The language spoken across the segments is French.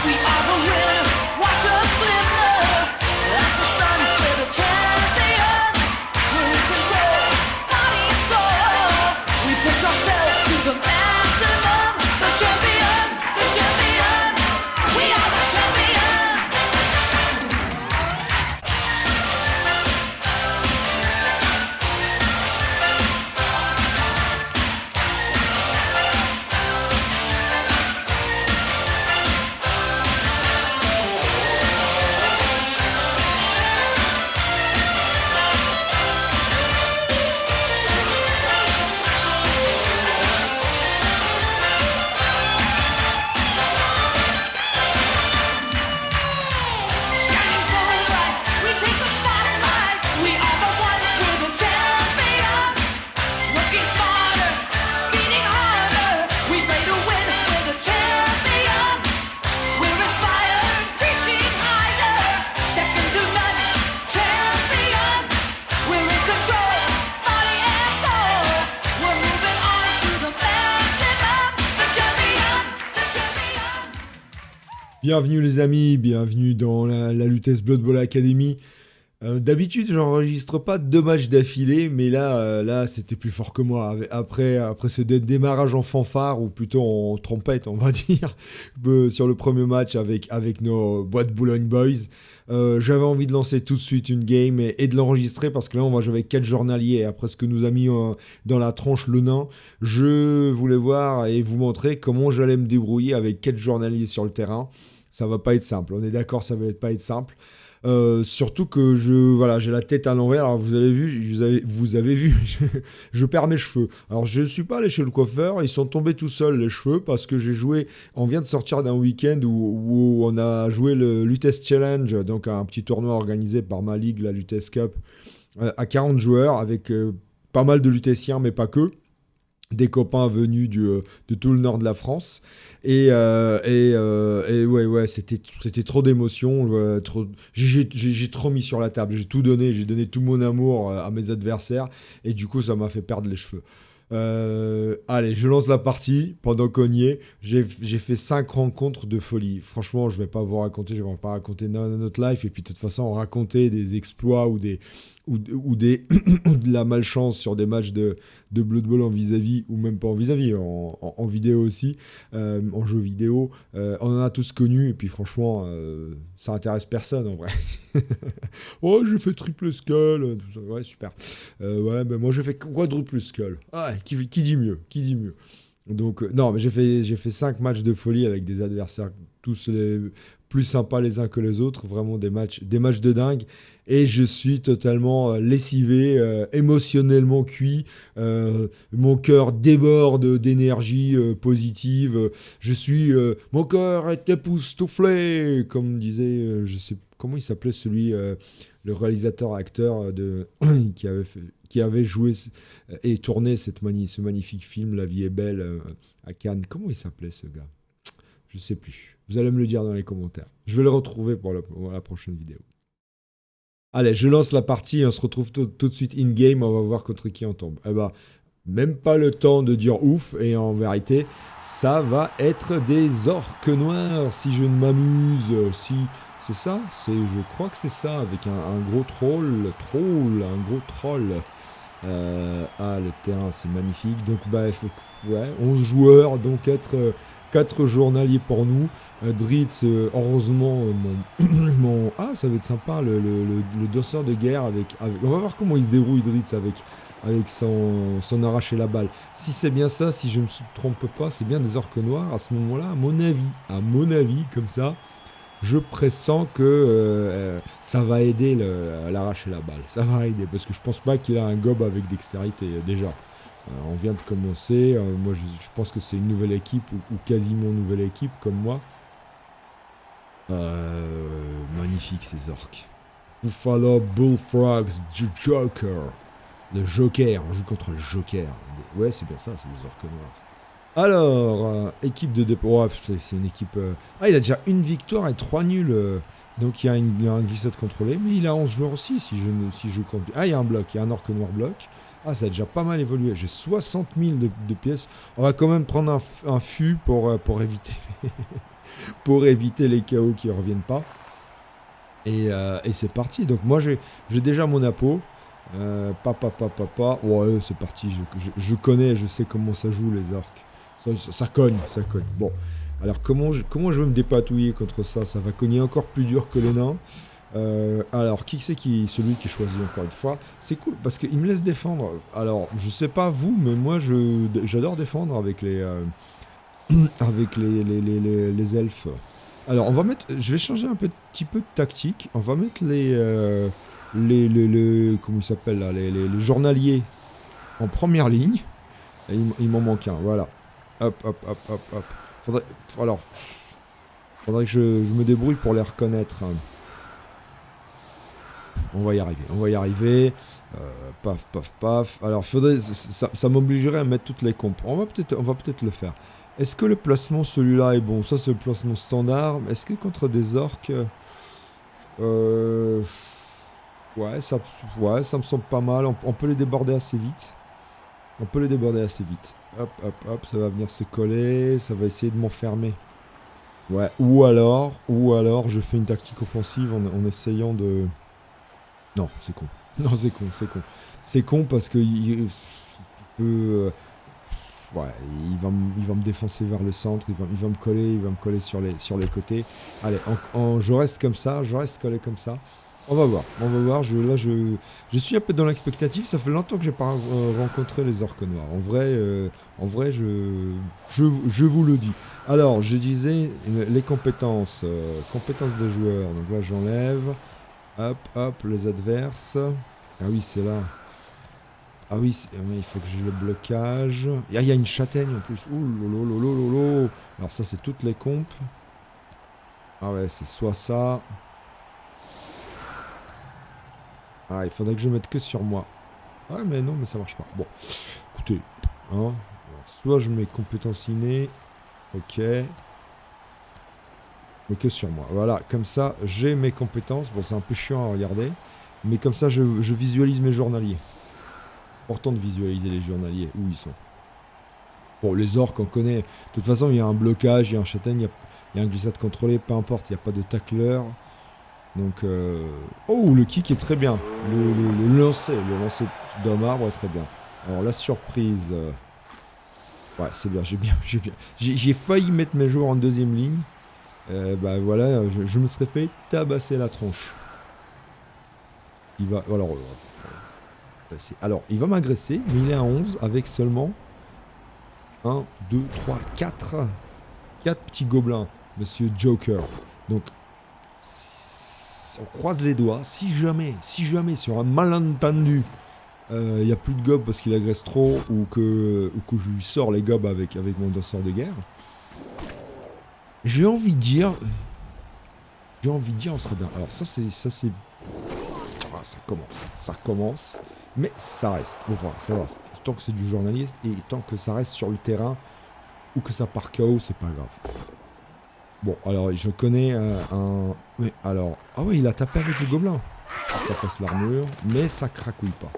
We are the winners. Watch us glimmer like the sun. We're the champions. We're in control, body and soul. We push ourselves to the maximum. The champions, the champions. We are the champions. Shining so bright, we take the spotlight. We are the ones, we're the champions. Working smarter, beating harder. We play to win, we're the champions. We're inspired, reaching higher. Second to none, champions. We're in control, body and soul. We're moving on to the maximum. The champions, the champions. Bienvenue les amis, bienvenue dans la Lutèce Blood Bowl Academy. D'habitude, j'enregistre pas 2 matchs d'affilée, mais là, c'était plus fort que moi. Après ce démarrage en fanfare, ou plutôt en trompette, on va dire, sur le premier match avec nos Boîte Boulogne Boys, j'avais envie de lancer tout de suite une game et de l'enregistrer, parce que là, on va jouer avec 4 journaliers. Après ce que nous a mis dans la tronche le nain, je voulais voir et vous montrer comment j'allais me débrouiller avec 4 journaliers sur le terrain. Ça va pas être simple, on est d'accord, ça va pas être simple. Surtout que j'ai la tête à l'envers. Alors vous avez vu, je perds mes cheveux. Alors je suis pas allé chez le coiffeur, ils sont tombés tout seuls les cheveux, parce que j'ai joué. On vient de sortir d'un week-end où on a joué le Lutèce Challenge, donc un petit tournoi organisé par ma ligue, la Lutèce Cup, à 40 joueurs avec pas mal de lutéciens, mais pas que. Des copains venus de tout le nord de la France et ouais c'était trop d'émotions, j'ai trop mis sur la table, j'ai donné tout mon amour à mes adversaires, et du coup ça m'a fait perdre les cheveux. Allez, je lance la partie. Pendant qu'on y est, j'ai fait 5 rencontres de folie. Franchement, je vais pas raconter notre life, et puis de toute façon raconter des exploits ou de la malchance sur des matchs de Blood Bowl en vis-à-vis, ou même pas en vis-à-vis, en vidéo aussi, en jeu vidéo. On en a tous connu, et puis franchement, ça intéresse personne en vrai. Oh, j'ai fait triple skull, tout ça. Ouais, super. Ouais, ben moi j'ai fait quadruple skull. Ah, qui dit mieux? Donc, non, mais j'ai fait 5 matchs de folie avec des adversaires tous plus sympas les uns que les autres. Vraiment des matchs de dingue. Et je suis totalement lessivé, émotionnellement cuit. Mon cœur déborde d'énergie positive. Mon cœur est époustouflé, comme disait, je sais comment il s'appelait celui, le réalisateur-acteur qui avait joué et tourné ce magnifique film La vie est belle à Cannes. Comment il s'appelait ce gars? Je sais plus. Vous allez me le dire dans les commentaires. Je vais le retrouver pour la prochaine vidéo. Allez, je lance la partie et on se retrouve tout de suite in-game. On va voir contre qui on tombe. Eh ben, même pas le temps de dire ouf. Et en vérité, ça va être des orques noirs si je ne m'amuse. Si c'est ça, je crois que c'est ça, avec un gros un gros troll. Le terrain, c'est magnifique. Donc, ouais, 11 joueurs, donc 4 journaliers pour nous. Dritz, heureusement, ça va être sympa, le dosseur de guerre avec... On va voir comment il se débrouille, Dritz, avec son arracher la balle. Si c'est bien ça, si je ne me trompe pas, c'est bien des orques noirs. À ce moment-là, à mon avis, comme ça, je pressens que ça va aider l'arracher la balle. Ça va aider, parce que je pense pas qu'il a un gob avec dextérité, déjà. On vient de commencer, moi je pense que c'est une nouvelle équipe, ou quasiment une nouvelle équipe comme moi. Magnifique ces orques. Buffalo Bullfrogs Joker. Le Joker, on joue contre le Joker. Ouais, c'est bien ça, c'est des orques noirs. Alors, équipe de dépôt. C'est une équipe. Il a déjà une victoire et 3 nuls. Donc il y a un glissade contrôlé. Mais il a 11 joueurs aussi, si je compte. Il y a un bloc, il y a un orque noir bloc. Ça a déjà pas mal évolué. J'ai 60 000 de pièces. On va quand même prendre un fût pour éviter pour éviter les chaos qui reviennent pas. Et c'est parti. Donc moi j'ai déjà mon apo. Papa. Ouais, c'est parti. Je connais, je sais comment ça joue les orques. Ça cogne. Bon, alors comment je vais me dépatouiller contre ça? Ça va cogner encore plus dur que les nains. Alors celui qui choisit encore une fois? C'est cool parce qu'il me laisse défendre. Alors je sais pas vous, mais moi j'adore défendre avec les avec les elfes. Alors je vais changer un petit peu de tactique. On va mettre comment ils s'appellent là, les journaliers en première ligne. Et il m'en manque un, voilà. Hop. Faudrait que je me débrouille pour les reconnaître. On va y arriver. Paf. Alors ça m'obligerait à mettre toutes les comptes. On va peut-être le faire. Est-ce que le placement, celui-là, est bon? Ça, c'est le placement standard. Est-ce que contre des orques... Ouais, ça me semble pas mal. On peut les déborder assez vite. Hop, ça va venir se coller. Ça va essayer de m'enfermer. Ouais, ou alors, je fais une tactique offensive en essayant de... Non, c'est con. C'est con parce que il peut... Ouais, il va me défoncer vers le centre, il va me coller sur les côtés. Allez, je reste comme ça, je reste collé comme ça. On va voir. Je suis un peu dans l'expectative. Ça fait longtemps que j'ai pas rencontré les orques noirs. En vrai, je vous le dis. Alors, je disais les compétences des joueurs. Donc là, j'enlève. Hop, les adverses. Ah oui, c'est là. Ah oui, il faut que j'ai le blocage. Il y a une châtaigne en plus. Ouh lolo. Alors ça, c'est toutes les compes. Ah ouais, c'est soit ça. Ah, il faudrait que je mette que sur moi. Ah mais non, mais ça marche pas. Bon, écoutez. Hein, alors, soit je mets compétences innées. Ok. Mais que sur moi. Voilà, comme ça, j'ai mes compétences. Bon, c'est un peu chiant à regarder. Mais comme ça, je visualise mes journaliers. Important de visualiser les journaliers, où ils sont. Bon, les orques, on connaît. De toute façon, il y a un blocage, il y a un châtaigne, il y a un glissade contrôlé, peu importe, il n'y a pas de tacleur. Donc, oh, le kick est très bien. Le lancer d'homme arbre est très bien. Alors, la surprise... Ouais, c'est bien, j'ai failli mettre mes joueurs en deuxième ligne. Bah voilà, je me serais fait tabasser la tronche. Il va... Alors, il va m'agresser, mais il est à 11 avec seulement 1, 2, 3, 4 petits gobelins, Monsieur Joker. Donc, on croise les doigts. Si jamais, sur un malentendu, il n'y a plus de gobes parce qu'il agresse trop ou que je lui sors les gobes avec mon danseur de guerre, j'ai envie de dire, on serait bien. Alors, ça c'est... Ah, ça commence. Mais ça reste, enfin, ça va. Tant que c'est du journaliste et tant que ça reste sur le terrain ou que ça part KO, c'est pas grave. Bon, alors je connais un... Mais alors... Ah oui, il a tapé avec le gobelin. Ça passe l'armure, mais ça cracouille pas.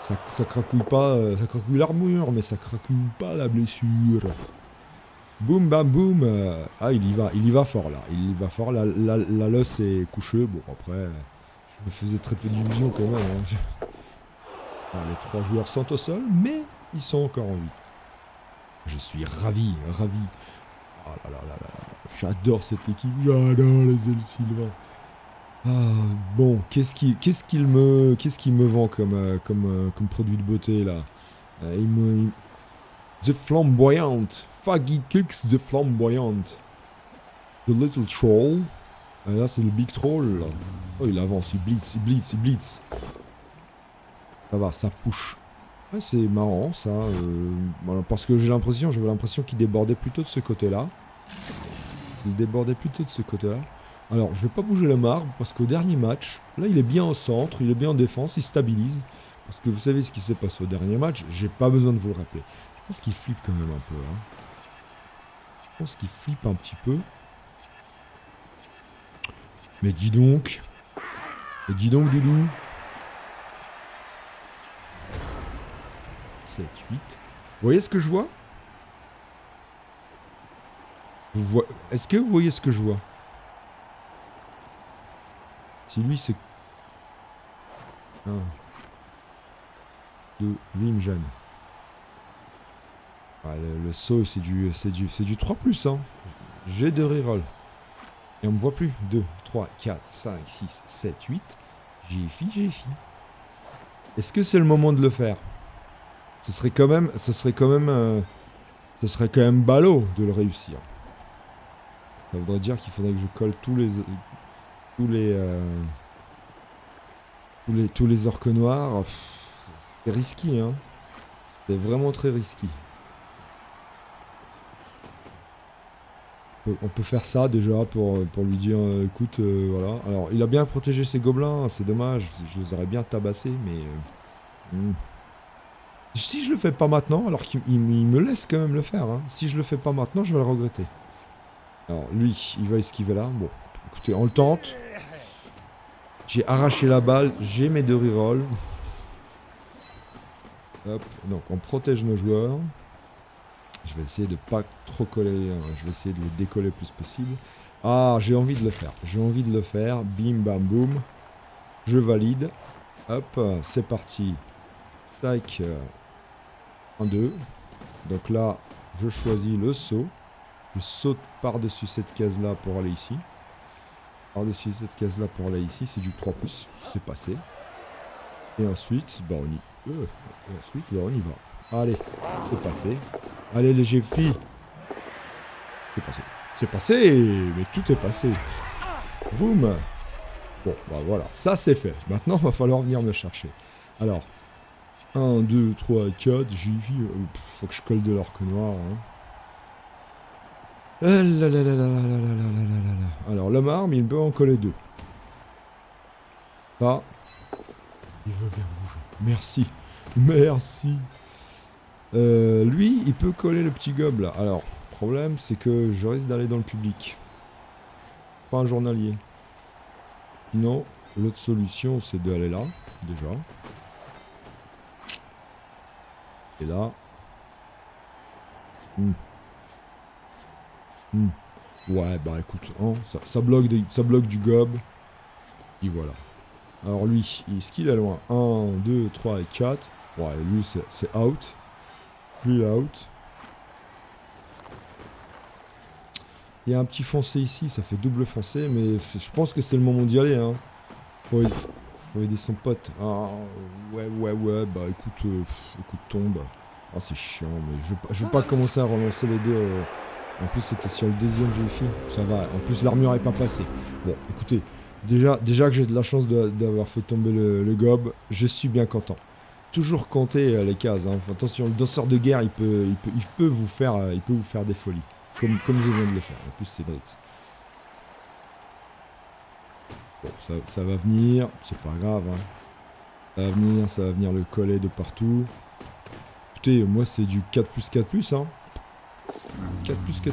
Ça cracouille pas... ça cracouille l'armure, mais ça cracouille pas la blessure. Boum, bam, boum. Ah, il y va fort, là. La l'os est couchée. Bon, après... Je me faisais très peu d'illusions quand même. Hein. Alors, les 3 joueurs sont au sol, mais ils sont encore en vie. Je suis ravi. Oh là. J'adore cette équipe, j'adore les elfes sylvains. Ah, bon, qu'est-ce qu'il me vend comme produit de beauté là? The Flamboyant. Faggy Kicks the Flamboyant. The Little Troll. Ah, là, c'est le Big Troll. Là. Oh, il avance, il blitz. Ça va, ça push. Ouais, c'est marrant, ça. Voilà, parce que j'avais l'impression qu'il débordait plutôt de ce côté-là. Alors, je vais pas bouger le marbre, parce qu'au dernier match, là, il est bien au centre, il est bien en défense, il stabilise. Parce que vous savez ce qui s'est passé au dernier match, j'ai pas besoin de vous le rappeler. Je pense qu'il flippe quand même un peu. Hein. Je pense qu'il flippe un petit peu. Mais dis donc, Doudou. 7, 8. Vous voyez ce que je vois? Est-ce que vous voyez ce que je vois? Si lui c'est... 1, 2, lui il me gêne. Ah, le saut c'est du 3+, hein. J'ai de reroll. Et on me voit plus. 2, 3, 4, 5, 6, 7, 8. J'ai fi. Est-ce que c'est le moment de le faire? Ce serait quand même ballot de le réussir. Ça voudrait dire qu'il faudrait que je colle tous les orques noirs. C'est risqué, hein. C'est vraiment très risqué. On peut faire ça déjà pour lui dire écoute, voilà. Alors, il a bien protégé ses gobelins, c'est dommage. Je les aurais bien tabassés, mais. Si je le fais pas maintenant, alors qu'il me laisse quand même le faire, hein. Si je le fais pas maintenant, je vais le regretter. Alors, lui, il va esquiver là. Bon, écoutez, on le tente. J'ai arraché la balle, j'ai mes 2 rerolls. Hop, donc on protège nos joueurs. Je vais essayer de pas trop coller, je vais essayer de le décoller le plus possible. Ah, j'ai envie de le faire, bim bam boum. Je valide. Hop, c'est parti. Tac. 1, 2. Donc là, je choisis le saut. Je saute par-dessus cette case-là pour aller ici. Par-dessus cette case-là pour aller ici, c'est du 3+. C'est passé. Et ensuite, bah on y va. Allez, c'est passé. Allez, léger filles. C'est passé, mais tout est passé. Boum. Bon, bah voilà, ça c'est fait. Maintenant, il va falloir venir me chercher. Alors, 1, 2, 3, 4, j'ai vu. Faut que je colle de l'orque noir. Alors, l'homme arme, il peut en coller 2. Ah. Il veut bien bouger. Merci. Lui, il peut coller le petit gobe là. Alors, le problème, c'est que je risque d'aller dans le public. Pas un journalier. Sinon, l'autre solution, c'est d'aller là, déjà. Et là. Ouais, bah écoute, hein, ça bloque du gobe. Et voilà. Alors lui, est-ce qu'il est loin? 1, 2, 3 et 4. Ouais, lui, c'est out. Lui, il est out. Il y a un petit foncé ici, ça fait double foncé, mais je pense que c'est le moment d'y aller. Hein. Faut aider son pote. Ah, ouais, bah écoute, tombe. Ah, c'est chiant, mais je vais pas commencer à relancer les deux. En plus, c'était sur le deuxième GFI. Ça va, en plus, l'armure est pas passée. Bon, écoutez, déjà que j'ai de la chance d'avoir fait tomber le gobe, je suis bien content. Toujours compter les cases. Hein. Attention, le danseur de guerre, il peut vous faire des folies. Comme je viens de le faire. En plus, c'est Dritz. Bon, ça va venir. C'est pas grave. Hein. Ça va venir le coller de partout. Écoutez, moi, c'est du 4+4+. Hein. 4+4+.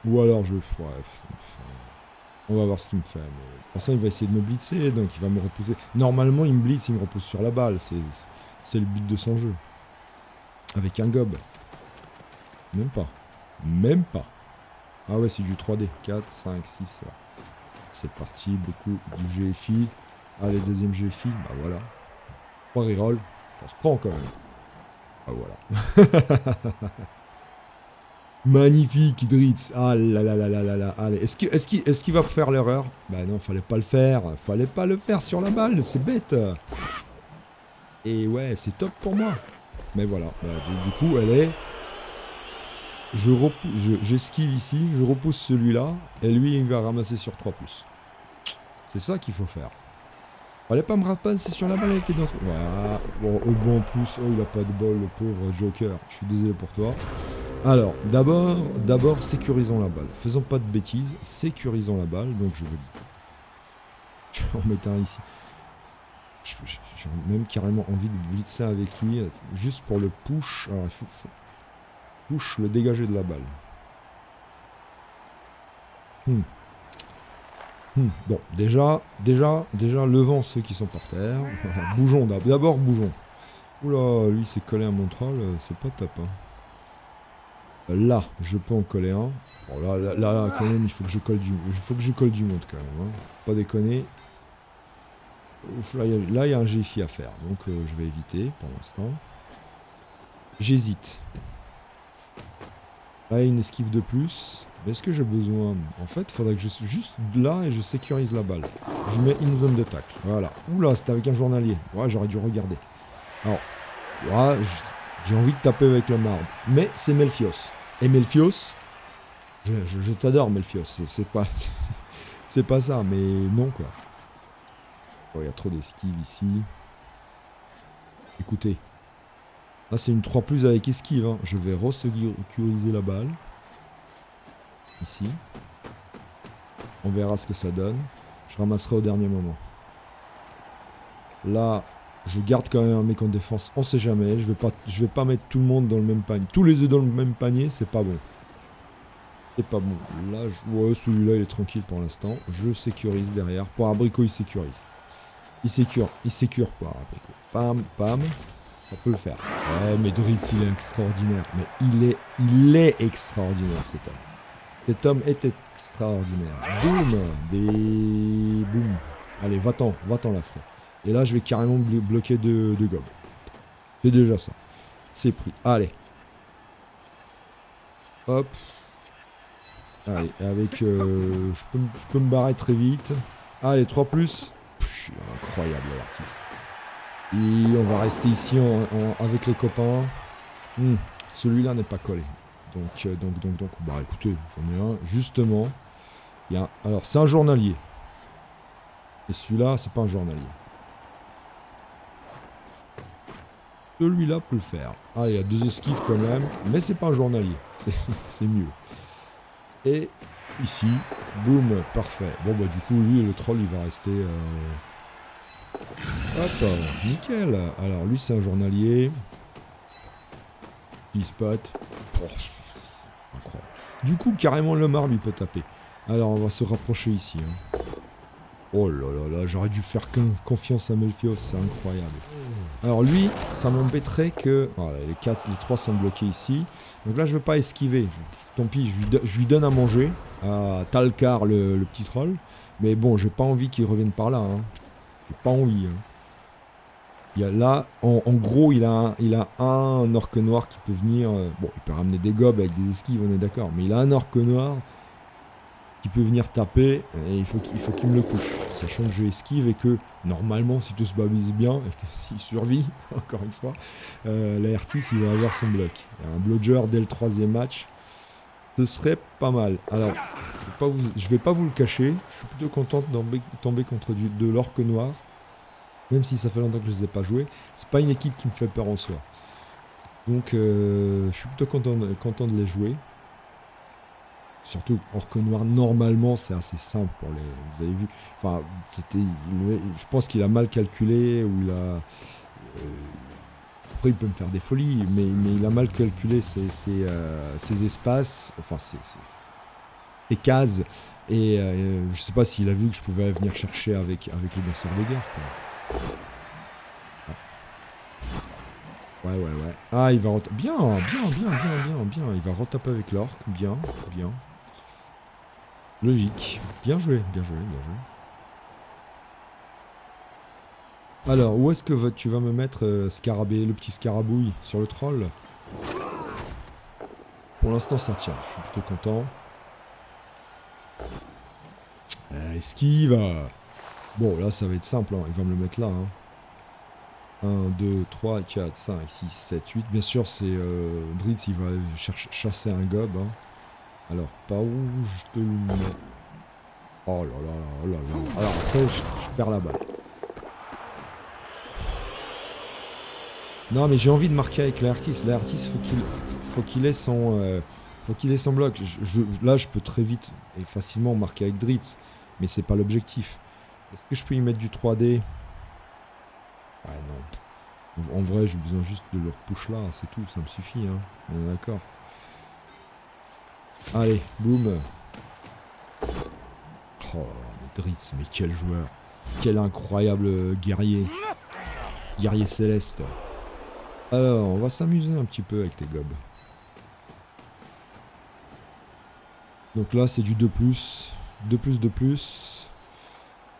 Ou alors, on va voir ce qu'il me fait. Mais... de toute façon, il va essayer de me blitzer. Donc, il va me reposer. Normalement, il me blitz, il me repose sur la balle. C'est le but de son jeu. Avec un gobe. Même pas. Ah ouais, c'est du 3D. 4, 5, 6. Ouais. C'est parti. Beaucoup du GFI. Allez, deuxième GFI. Bah voilà. 3 reroll. Ça se prend quand même. Ah voilà. Magnifique, Dritz. Ah là là là là là là. Allez, est-ce qu'il va faire l'erreur? Bah non, fallait pas le faire. Fallait pas le faire sur la balle. C'est bête. Et ouais, c'est top pour moi. Mais voilà. Bah, du coup, elle est... J'esquive ici, je repousse celui-là, et lui, il va ramasser sur 3+. C'est ça qu'il faut faire. Fallait pas me ramasser sur la balle, elle était dans... Voilà. Bon, en plus, il a pas de bol, le pauvre Joker. Je suis désolé pour toi. Alors, d'abord, sécurisons la balle. Faisons pas de bêtises, sécurisons la balle. Donc, je vais en mettre un ici. J'ai même carrément envie de blitzer avec lui, juste pour le push. Alors, il faut push, le dégager de la balle. Bon, déjà, levons ceux qui sont par terre. Bougeons d'abord, bougeons. Oula, lui s'est collé à mon troll, c'est pas top. Hein. Là, je peux en coller un. Bon, là, quand même, il faut que je colle du monde, quand même. Hein. Pas déconner. Ouf, là, il y a un GFI à faire, donc je vais éviter pour l'instant. J'hésite. Là, il y a une esquive de plus. Mais est-ce que j'ai besoin? En fait, il faudrait que je sois juste là et je sécurise la balle. Je mets une zone de tacle. Voilà. Oula, c'était avec un journalier. Ouais, j'aurais dû regarder. Alors, ouais, j'ai envie de taper avec le marbre. Mais c'est Melfios. Et Melfios, je t'adore, Melfios. C'est pas ça, mais non, quoi. Oh, il y a trop d'esquives ici. Écoutez. Là, c'est une 3+ avec esquive. Hein. Je vais resécuriser la balle. Ici. On verra ce que ça donne. Je ramasserai au dernier moment. Là, je garde quand même un mec en défense. On sait jamais. Je vais pas mettre tout le monde dans le même panier. Tous les œufs dans le même panier, c'est pas bon. C'est pas bon. Là, ouais, celui-là, il est tranquille pour l'instant. Je sécurise derrière. Pour Abricot, il sécurise. Il sécure pour Abricot. Pam, pam. Ça peut le faire. Ouais, mais Dritz, il est extraordinaire. Mais il est extraordinaire, cet homme. Cet homme est extraordinaire. Boum. Boum. Allez, va-t'en, l'affreux. Et là, je vais carrément bloquer de gob. C'est déjà ça. C'est pris. Allez. Hop. Allez, avec... je peux me barrer très vite. Allez, 3+. Incroyable, l'artiste. Et on va rester ici avec les copains. Celui-là n'est pas collé. Donc, bah écoutez, j'en ai un. Justement, alors c'est un journalier. Et celui-là, c'est pas un journalier. Celui-là peut le faire. Ah, il y a 2 esquives quand même, mais c'est pas un journalier. C'est mieux. Et ici, boum, parfait. Bon bah du coup, lui, le troll, il va rester. Hop, nickel. Alors lui, c'est un journalier. Il spot. Oh, incroyable. Du coup, carrément, le marbre, il peut taper. Alors, on va se rapprocher ici. Hein. Oh là là là, j'aurais dû faire confiance à Melfios, c'est incroyable. Alors lui, ça m'embêterait que... Voilà, les 3 sont bloqués ici. Donc là, je ne veux pas esquiver. Tant pis, je lui donne à manger à Talcar, le petit troll. Mais bon, j'ai pas envie qu'il revienne par là. Hein. J'ai pas envie. Hein. Il y a là, en gros, il a un orque noir qui peut venir... bon, il peut ramener des gobs avec des esquives, on est d'accord. Mais il a un orque noir qui peut venir taper et il faut qu'il me le couche. Sachant que je esquive et que, normalement, si tout se passe bien, et que s'il survit, encore une fois, l'Aertis, il va avoir son bloc. Un blodger dès le 3e match, ce serait pas mal. Alors, je vais pas vous le cacher, je suis plutôt content de tomber contre de l'orque noir. Même si ça fait longtemps que je ne les ai pas joués, c'est pas une équipe qui me fait peur en soi. Donc je suis plutôt content de les jouer. Surtout Orque Noir, normalement c'est assez simple pour les. Vous avez vu. Enfin, je pense qu'il a mal calculé ou il a. Après il peut me faire des folies, mais il a mal calculé ses espaces, enfin ses cases. Et je sais pas s'il a vu que je pouvais venir chercher avec les danseurs de guerre. Quoi. Ouais. Ah, il va bien. Il va retaper avec l'orque. Bien. Logique. Bien joué. Alors, où est-ce que tu vas me mettre Scarabée, le petit scarabouille, sur le troll? Pour l'instant, ça tient. Je suis plutôt content. Esquive. Bon, là, ça va être simple. Hein. Il va me le mettre là. Hein. 1, 2, 3, 4, 5, 6, 7, 8. Bien sûr, c'est Dritz, il va chasser un gob. Hein. Alors, par où je te le mets? Oh là là. Alors après, je perds la balle. Non, mais j'ai envie de marquer avec l'Aertis. L'Aertis, faut qu'il ait son bloc. Là, je peux très vite et facilement marquer avec Dritz. Mais c'est pas l'objectif. Est-ce que je peux y mettre du 3D? Ouais, non. En vrai, j'ai besoin juste de leur push là, c'est tout, ça me suffit, hein. On est d'accord. Allez, boum. Oh, mais Dritz, mais quel joueur. Quel incroyable guerrier. Guerrier céleste. Alors, on va s'amuser un petit peu avec tes gobs. Donc là, c'est du 2+. 2+.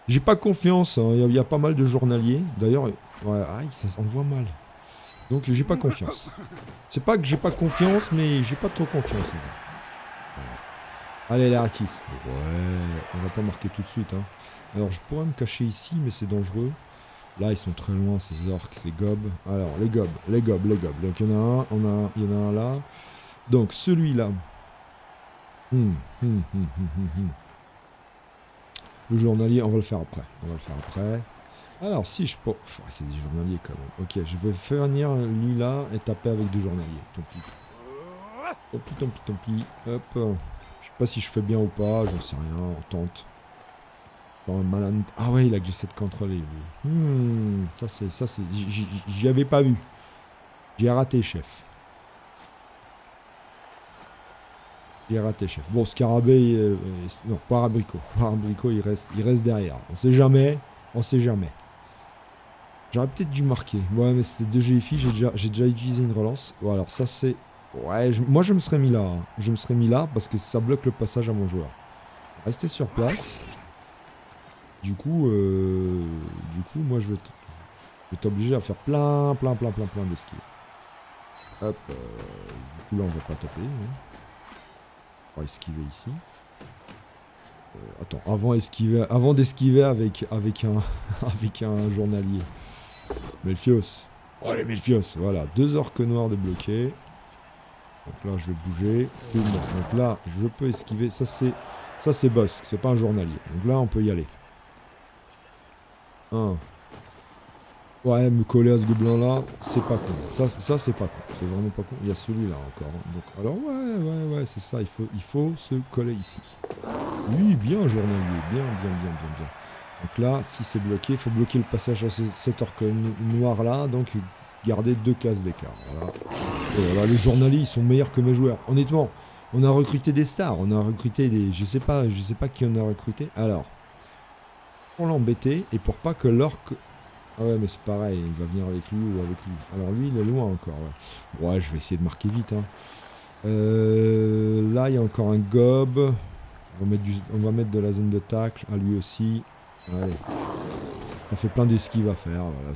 J'ai pas confiance, hein. Il y a pas mal de journaliers. D'ailleurs, ouais, aïe, ça s'envoie mal. Donc j'ai pas confiance. C'est pas que j'ai pas confiance, mais j'ai pas trop confiance. Ouais. Allez, l'Artis. Ouais, on va pas marquer tout de suite. Hein. Alors je pourrais me cacher ici, mais c'est dangereux. Là, ils sont très loin, ces orques, ces gobs. Alors, les gobs. Donc il y en a un, il y en a un là. Donc celui-là. Le journalier, on va le faire après. Alors, si je peux... c'est des journaliers quand même. Ok, je vais faire venir lui là et taper avec 2 journaliers. Tant pis. Hop. Je sais pas si je fais bien ou pas, j'en sais rien, on tente. Dans un malin... Ah ouais, il a que j'essaie de contrôler lui. Ça c'est... J'y avais pas vu. J'ai raté, chef. Bon, Scarabée... non, pas Abricot. Abricot, il reste derrière. On sait jamais. J'aurais peut-être dû marquer. Ouais, mais c'était 2 GFI, j'ai déjà utilisé une relance. Bon, alors ça c'est... Ouais, moi je me serais mis là. Hein. Je me serais mis là parce que ça bloque le passage à mon joueur. Restez sur place. Du coup, moi je vais t'obliger à faire plein d'esquives. Hop. Du coup là on va pas taper. Hein. On va esquiver ici. Attends, avant d'esquiver avec un journalier. Melfios. Oh les Melfios, voilà, 2 orques noirs débloqués. Donc là je vais bouger. Donc là je peux esquiver. Ça c'est boss, c'est pas un journalier. Donc là on peut y aller. Ouais, me coller à ce gobelin là, c'est pas con. Ça c'est pas con. C'est vraiment pas con. Il y a celui-là encore. Hein. Donc alors ouais, c'est ça. Il faut se coller ici. Oui, bien journalier, bien. Donc là, si c'est bloqué, il faut bloquer le passage à cet orque noir là, donc garder 2 cases d'écart. Voilà. Et voilà, les journaliers, ils sont meilleurs que mes joueurs. Honnêtement, on a recruté des stars, on a recruté des... Je sais pas qui on a recruté. Alors, pour l'embêter et pour pas que l'orque... Ah ouais, mais c'est pareil, il va venir avec lui ou avec lui. Alors lui, il est loin encore. Ouais, je vais essayer de marquer vite. Hein. Là, il y a encore un gob. On va mettre de la zone de tacle à lui aussi. Allez. Ça fait plein d'esquives à faire. Voilà,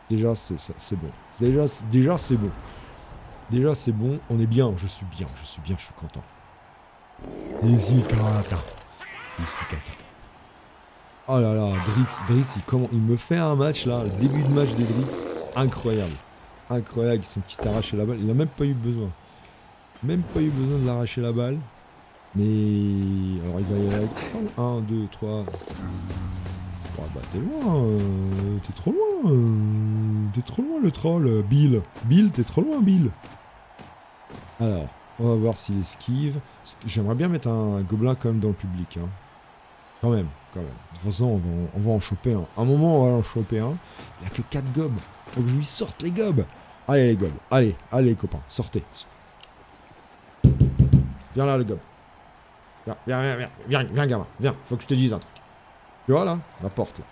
déjà, c'est bon. Déjà, c'est bon. Déjà, c'est bon. On est bien. Je suis bien. Je suis content. Oh là là, Dritz, il me fait un match là. Le début de match des Dritz, c'est incroyable. Incroyable. Son petit arraché la balle. Il n'a même pas eu besoin. De l'arracher la balle. Mais... Alors il va y aller avec 1, 2, 3... Ouais, bah t'es loin, t'es trop loin, le troll, Bill, t'es trop loin, Bill. Alors, on va voir s'il esquive. J'aimerais bien mettre un gobelin quand même dans le public, hein. Quand même. De toute façon, on va en choper un. À un moment, on va en choper un. Il n'y a que 4 gobs. Faut que je lui sorte les gobs. Allez les gobs, allez les copains, sortez. Viens là le gob. Viens, gamin, viens, faut que je te dise un truc. Tu vois là, la porte là.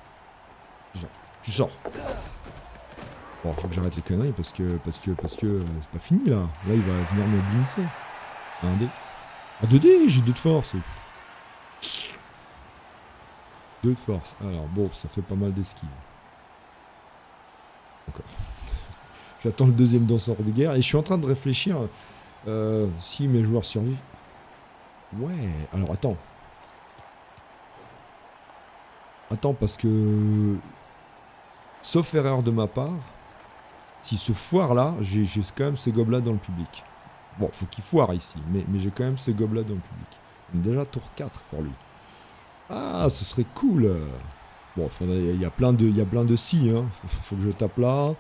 Tu sors. Bon, faut que j'arrête les conneries parce que c'est pas fini là. Là, il va venir me blincer. Un dé. Ah, 2 dés, j'ai 2 de force. 2 de force. Alors, bon, ça fait pas mal d'esquives. Encore. J'attends le 2e danseur de guerre et je suis en train de réfléchir si mes joueurs survivent. Ouais, alors attends. Parce que... Sauf erreur de ma part, si ce foire là, j'ai quand même ces gobelins dans le public. Bon, faut qu'il foire ici, mais j'ai quand même ces gobelins dans le public. Déjà tour 4 pour lui. Ah, ce serait cool. Bon, il y a plein de si, hein. Faut que je tape là.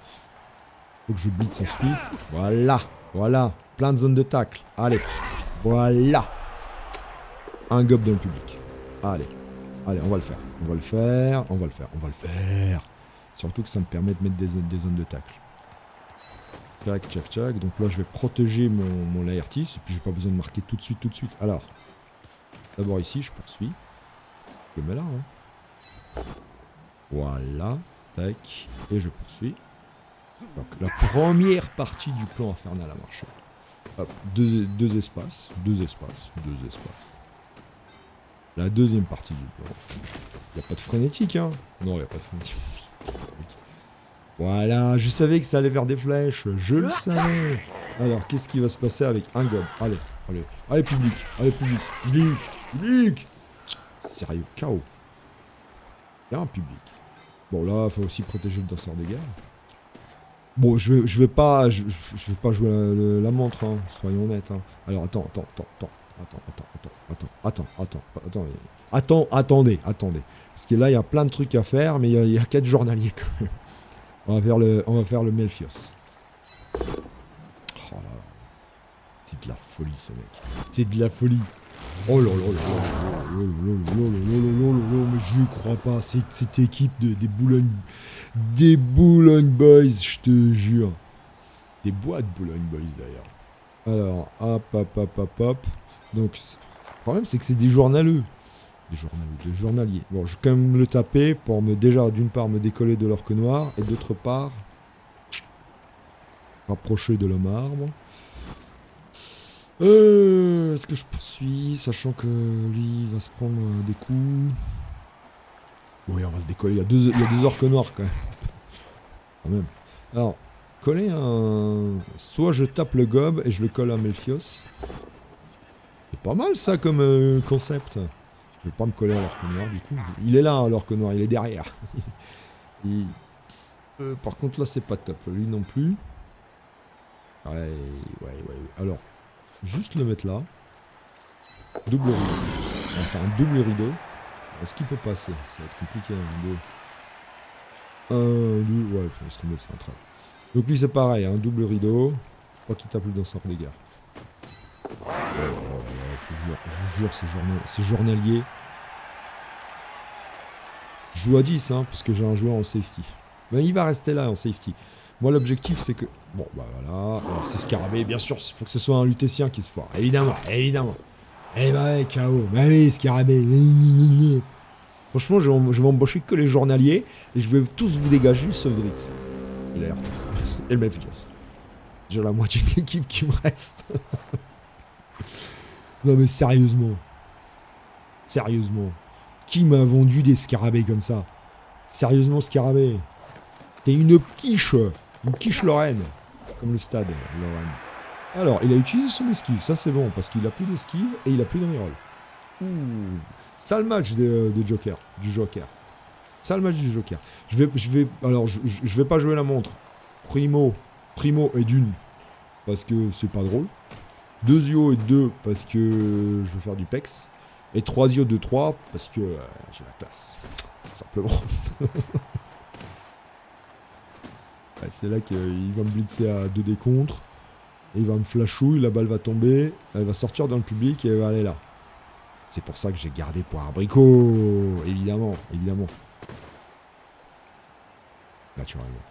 Faut que je blitz ensuite. Voilà. Plein de zones de tacle. Allez. Voilà. Un gob dans le public. Allez, on va le faire. Surtout que ça me permet de mettre des zones de tacle. Tchac. Donc là, je vais protéger mon Laertis. Et puis, j'ai pas besoin de marquer tout de suite. Alors, d'abord ici, je poursuis. Je le mets là. Hein. Voilà. Tac. Et je poursuis. Donc, la première partie du plan infernal a marché. Hop, deux espaces. La deuxième partie du plan. Il n'y a pas de frénétique, hein. Non, il n'y a pas de frénétique. Voilà, je savais que ça allait vers des flèches. Je le savais. Alors, qu'est-ce qui va se passer avec un gobe? Allez, allez. Allez, public. Allez, public. Public. Public. Sérieux, KO. Il y a un public. Bon, là, il faut aussi protéger le danseur des guerres. Bon, je vais pas jouer la montre, hein, soyons honnêtes. Hein. Alors, attendez. Parce que là, il y a plein de trucs à faire, mais il y a 4 journaliers quand même. On va faire le Melfios. Oh là là. C'est de la folie, ce mec. C'est de la folie. Oh là là là là, mais je crois pas. C'est cette équipe des Boulogne Boys, je te jure. Des bois de Boulogne Boys d'ailleurs. Alors, hop. Donc, le problème c'est que c'est des journaleux. Des journaliers. Bon, je vais quand même le taper pour déjà d'une part me décoller de l'orque noir et d'autre part rapprocher de l'homme arbre. Est-ce que je poursuis, sachant que lui va se prendre des coups. Oui, on va se décoller. Il y a deux orques noirs quand même. Quand même. Alors, coller un. Soit je tape le gobe et je le colle à Melfios. C'est pas mal ça comme concept. Je vais pas me coller à l'orque noir du coup. Il est là, l'orque noir, il est derrière. Par contre là, c'est pas top. Lui non plus. Ouais. Alors. Juste le mettre là. Double rideau. On va faire un double rideau. Est-ce qu'il peut passer? Ça va être compliqué. Un, deux. Ouais, il faut laisser tomber le central. Donc lui c'est pareil, un double rideau. Faut pas qu'il tape le danseur des guerres. Je vous jure, c'est journalier. Je joue à 10, hein, parce que j'ai un joueur en safety. Mais il va rester là en safety. Moi, l'objectif, c'est que... Bon, bah voilà. Alors, c'est Scarabée, bien sûr. Il faut que ce soit un lutétien qui se foire. Évidemment. Eh bah ouais, KO. Bah oui, Scarabée. Franchement, je vais embaucher que les journaliers. Et je vais tous vous dégager, sauf Dritz. Et l'air. Et le Melfios. J'ai la moitié de l'équipe qui me reste. Non, mais sérieusement. Qui m'a vendu des Scarabées comme ça? Sérieusement, Scarabée. T'es une quiche Lorraine. Comme le stade Lorraine. Alors, il a utilisé son esquive, ça c'est bon, parce qu'il a plus d'esquive et il a plus de reroll. Sale match du Joker. Sale match du Joker. Je vais pas jouer la montre. Primo et d'une, parce que c'est pas drôle. 2 Zio et 2, parce que je veux faire du pex. Et 3 Zio de 3, parce que j'ai la classe. Tout simplement. Ouais, c'est là qu'il va me blitzer à 2 contre. Et il va me flashouille, la balle va tomber. Elle va sortir dans le public et elle va aller là. C'est pour ça que j'ai gardé pour Abricot. Évidemment. Naturellement.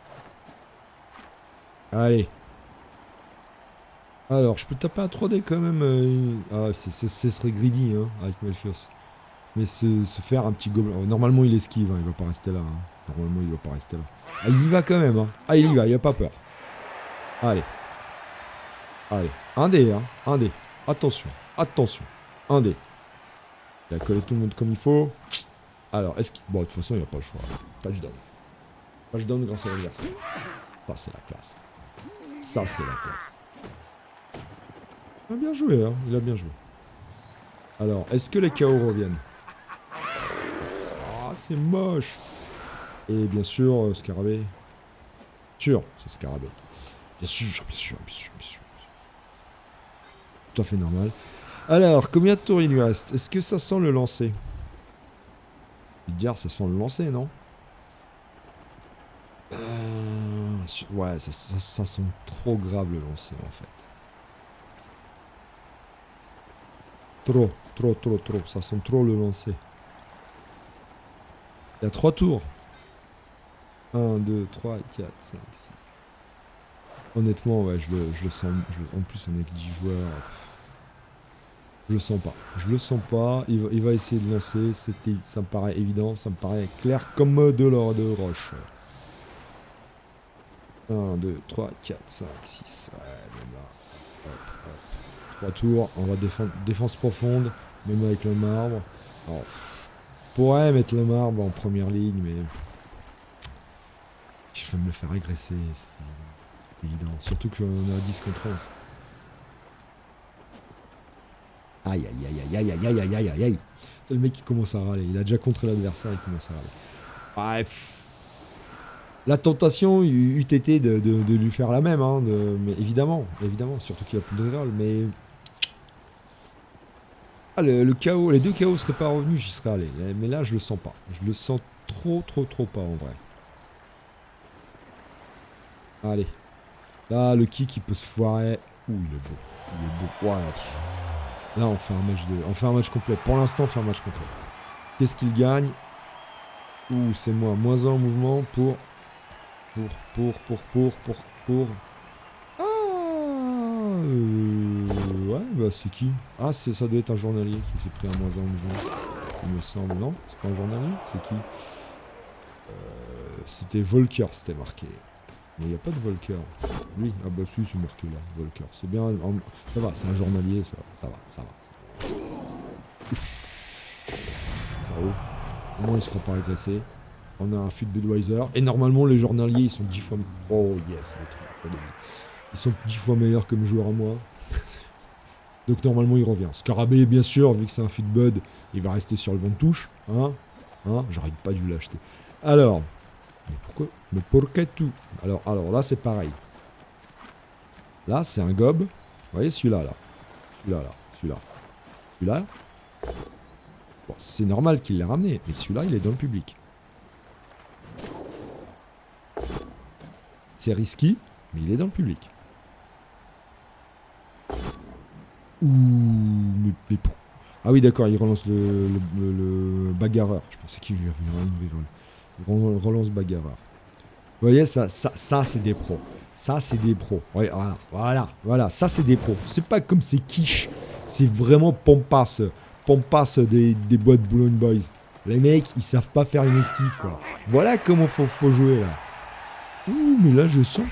Allez. Alors, je peux taper un 3D quand même. Ah, ce serait greedy, hein, avec Melfios. Mais se faire un petit gobelin. Normalement, il esquive, hein, il va pas rester là. Ah, il y va quand même, hein. Ah, il y va, il a pas peur. Allez. Un dé, hein. Attention. Un dé. Il a collé tout le monde comme il faut. Alors, est-ce qu'il... Bon, de toute façon, il n'y a pas le choix. Touchdown grâce à l'adversaire. Ça, c'est la classe. Il a bien joué, hein. Alors, est-ce que les KO reviennent? Ah, c'est moche. Et bien sûr, Scarabée. C'est Scarabée. Bien sûr. Tout à fait normal. Alors, combien de tours il lui reste? Est-ce que ça sent le lancer? Je veux dire, ça sent le lancer, non? Ouais, ça sent trop grave le lancer, en fait. Trop. Ça sent trop le lancer. Il y a 3 tours. 1, 2, 3, 4, 5, 6. Honnêtement, ouais, je le sens. En plus, on est que 10 joueurs. Je le sens pas. Il va essayer de lancer. Ça me paraît évident. Ça me paraît clair comme de l'or de roche. 1, 2, 3, 4, 5, 6. Ouais, même là. Hop. 3 tours. On va défendre. Défense profonde. Même avec le marbre. Alors, je pourrais mettre le marbre en première ligne, mais je vais me le faire agresser, c'est évident. Surtout que j'en ai à 10 contre 11. Aïe aïe aïe aïe aïe aïe aïe aïe aïe aïe. C'est le mec qui commence à râler. Il a déjà contré l'adversaire, il commence à râler. Bref. La tentation eût été de lui faire la même, hein, mais évidemment, surtout qu'il a plus de reroll, mais... Ah, le KO, les deux KO seraient pas revenus, j'y serais allé. Mais là, je le sens pas. Je le sens trop pas, en vrai. Allez. Là, le kick, il peut se foirer. Ouh, il est beau. Il est beau. Ouais. Là, on fait un match complet. Pour l'instant, on fait un match complet. Qu'est-ce qu'il gagne? Ouh, c'est moi. Moins 1 en mouvement pour... Ah, ouais, bah c'est qui? Ah, ça doit être un journalier qui s'est pris un moins 1 en mouvement. Il me semble, non? C'est pas un journalier? C'est qui? C'était Volker, c'était marqué. Mais il n'y a pas de Volker. Lui, ah bah si, c'est marqué là, Volker. C'est bien, ça va, c'est un journalier, ça va. Bravo. Au moins, il se fera pas agresser. On a un fut de Budweiser. Et normalement, les journaliers, ils sont 10 fois... Oh yes, les trucs. Ils sont 10 fois meilleurs que mes joueurs à moi. Donc normalement, il revient. Scarabée, bien sûr, vu que c'est un fut Bud, il va rester sur le banc de touche. Hein, j'aurais pas dû l'acheter. Alors... Mais pourquoi? Mais pourquoi tout? Alors là, c'est pareil. Là, c'est un gob. Vous voyez, celui-là, là. Celui-là. Bon, c'est normal qu'il l'ait ramené. Mais celui-là, il est dans le public. C'est risqué, mais il est dans le public. Ouh, mais pour... Ah oui, d'accord, il relance le bagarreur. Je pensais qu'il lui avait une reroll. Il relance bagarreur. Vous voyez, ça c'est des pros. Ça, c'est des pros. Ouais, voilà, ça, c'est des pros. C'est pas comme ces quiches. C'est vraiment Pampas des boîtes Boulogne Boys. Les mecs, ils savent pas faire une esquive, quoi. Voilà comment faut jouer, là. Ouh, mais là, je sens...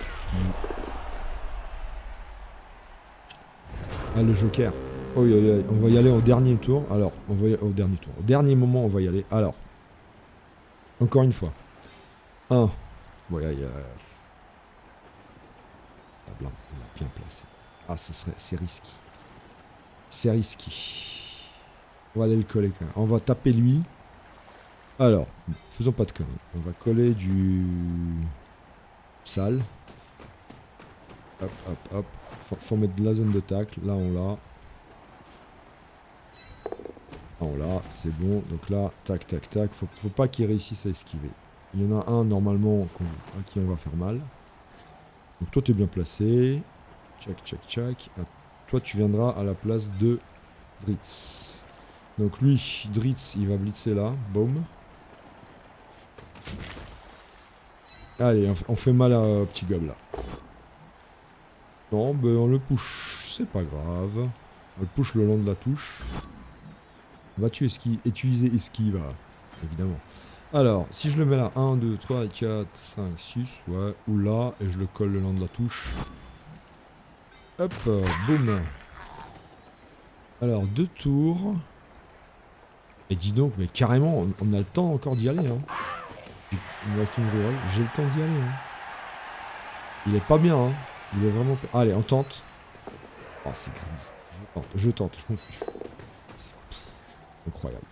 Ah, le joker. Oh, on va y aller au dernier tour. Alors, on va y aller au dernier tour. Au dernier moment, on va y aller. Alors, encore une fois. 1. Bon, il y a... La blanc, on l'a bien placé. Ah, c'est risqué. C'est risqué. On va aller le coller quand même. On va taper lui. Alors, faisons pas de conneries. On va coller du... sale. Hop. Faut mettre de la zone de tacle. Là, on l'a. Là, on l'a. C'est bon. Donc là, tac. Faut pas qu'il réussisse à esquiver. Il y en a un, normalement, à qui on va faire mal. Donc toi, tu es bien placé. Tchac. Ah, toi, tu viendras à la place de Dritz. Donc lui, Dritz, il va blitzer là. Boum. Allez, on fait mal à petit gob là. Non, ben on le push. C'est pas grave. On le push le long de la touche. Vas-tu utiliser esquive, évidemment. Alors, si je le mets là, 1, 2, 3, 4, 5, 6, ouais, ou là, et je le colle le long de la touche. Hop, boum. Alors, 2 tours. Et dis donc, mais carrément, on a le temps encore d'y aller, hein. Il me reste une reroll, j'ai le temps d'y aller, hein. Il est pas bien, hein. Il est vraiment... Allez, on tente. Oh, c'est gris. Je tente, je m'en fiche. Incroyable.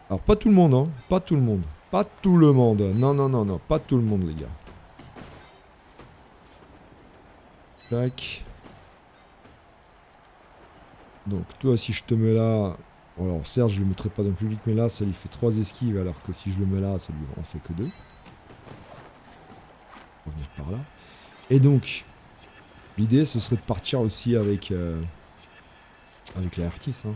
Alors, pas tout le monde, hein. Pas tout le monde. Non, pas tout le monde, les gars. Tac. Donc, toi, si je te mets là... Alors, certes, je le mettrai pas dans le public, mais là, ça lui fait 3 esquives, alors que si je le mets là, ça lui en fait que 2. On va venir par là. Et donc, l'idée, ce serait de partir aussi avec la Artis, hein.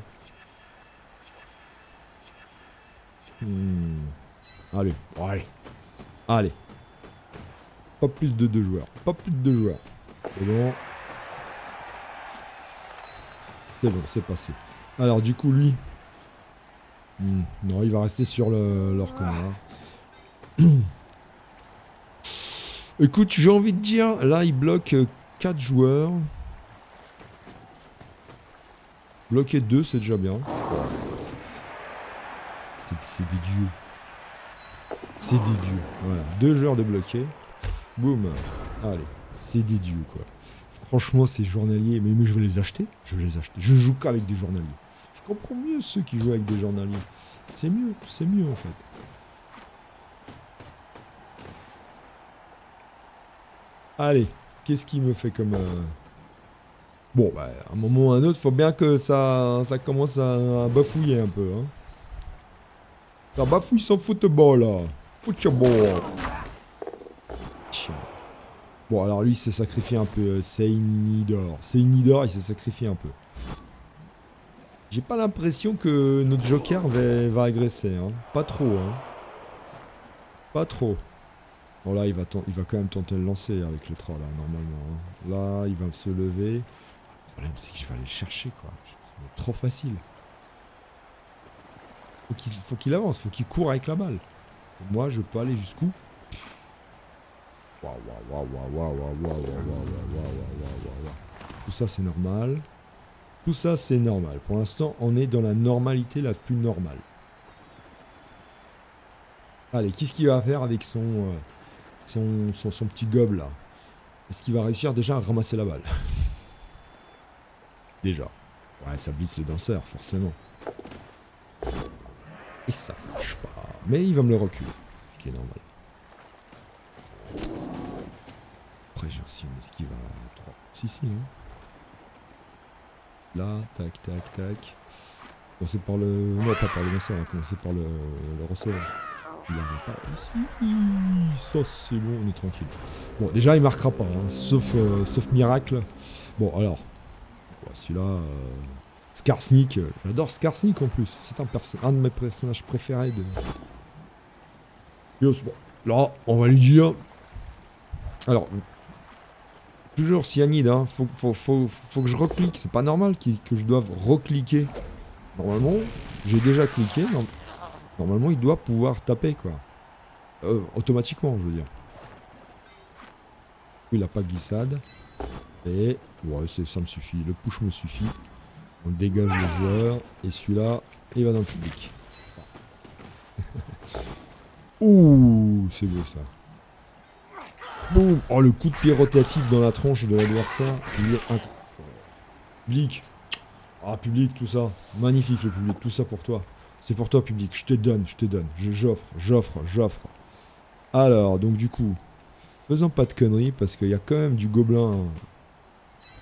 Allez. Pas plus de 2 joueurs. C'est bon. C'est passé. Alors du coup lui... non, il va rester sur leur connard. Écoute, j'ai envie de dire, là il bloque 4 joueurs. Bloquer 2, c'est déjà bien. C'est des dieux. C'est des dieux. Voilà. 2 joueurs de bloquer. Boum. Allez. C'est des dieux, quoi. Franchement, ces journaliers, mais je vais les acheter. Je vais les acheter. Je joue qu'avec des journaliers. Je comprends mieux ceux qui jouent avec des journaliers. C'est mieux en fait. Allez, qu'est-ce qu'il me fait comme... Bon, bah, à un moment ou à un autre, faut bien que ça commence à bafouiller un peu. Hein. Ça bafouille son football, là. Football. Tiens. Bon, alors lui, il s'est sacrifié un peu. Seinidor, il s'est sacrifié un peu. J'ai pas l'impression que notre joker va agresser. Hein. Pas trop. Hein. Pas trop. Bon, là, il va quand même tenter de le lancer avec le troll, là, normalement. Hein. Là, il va se lever. Le problème, c'est que je vais aller le chercher, quoi. C'est trop facile. Faut qu'il avance, faut qu'il court avec la balle. Moi, je peux aller jusqu'où? Waouh. Tout ça, c'est normal. Tout ça, c'est normal. Pour l'instant, on est dans la normalité la plus normale. Allez, qu'est-ce qu'il va faire avec son petit gobe, là? Est-ce qu'il va réussir déjà à ramasser la balle? Déjà. Ouais, ça blitz le danseur, forcément. Et ça marche pas. Mais il va me le reculer, ce qui est normal. Après, j'ai aussi une esquive à 3. Si, hein. Là, tac. Commencer par le... Non, pas par le danseur, hein. Commencer par le receveur. Il n'arrive pas ici. Ça, c'est bon, on est tranquille. Bon, déjà, il marquera pas, hein, sauf miracle. Bon, alors... Celui-là... Skarsnik, j'adore Skarsnik en plus. C'est un de mes personnages préférés de... Bon, là, on va lui dire... Alors... Toujours cyanide, hein. Faut que je reclique. C'est pas normal que je doive recliquer. Normalement, j'ai déjà cliqué. Normalement, il doit pouvoir taper, quoi. Automatiquement, je veux dire. Il n'a pas glissade. Et... Ouais, ça me suffit. Le push me suffit. On dégage le joueur. Et celui-là, il va dans le public. Ouh, c'est beau, ça. Boum. Oh, le coup de pied rotatif dans la tronche de l'adversaire. Il est incroyable. Public. Ah, public, tout ça. Magnifique, le public. Tout ça pour toi. C'est pour toi, public. Je te donne. J'offre. Alors, donc du coup, faisons pas de conneries, parce qu'il y a quand même du gobelin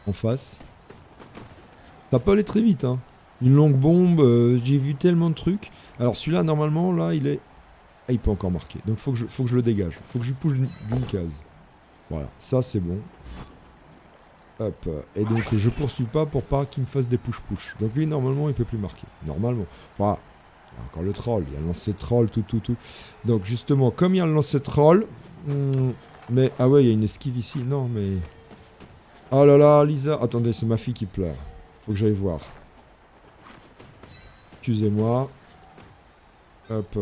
en face. Ça peut aller très vite, hein. Une longue bombe, j'ai vu tellement de trucs. Alors celui-là, normalement, là, il est... Ah, il peut encore marquer. Donc faut que je le dégage. Faut que je lui pousse d'une case. Voilà, ça c'est bon. Hop, et donc je poursuis pas pour pas qu'il me fasse des push-push. Donc lui, normalement, il peut plus marquer. Normalement. Voilà. Il y a encore le troll, il y a le lancer troll, tout. Donc justement, comme il y a le lancer troll... mais, ah ouais, il y a une esquive ici. Non, mais... Oh là là, Lisa. Attendez, c'est ma fille qui pleure. Faut que j'aille voir. Excusez-moi. Hop.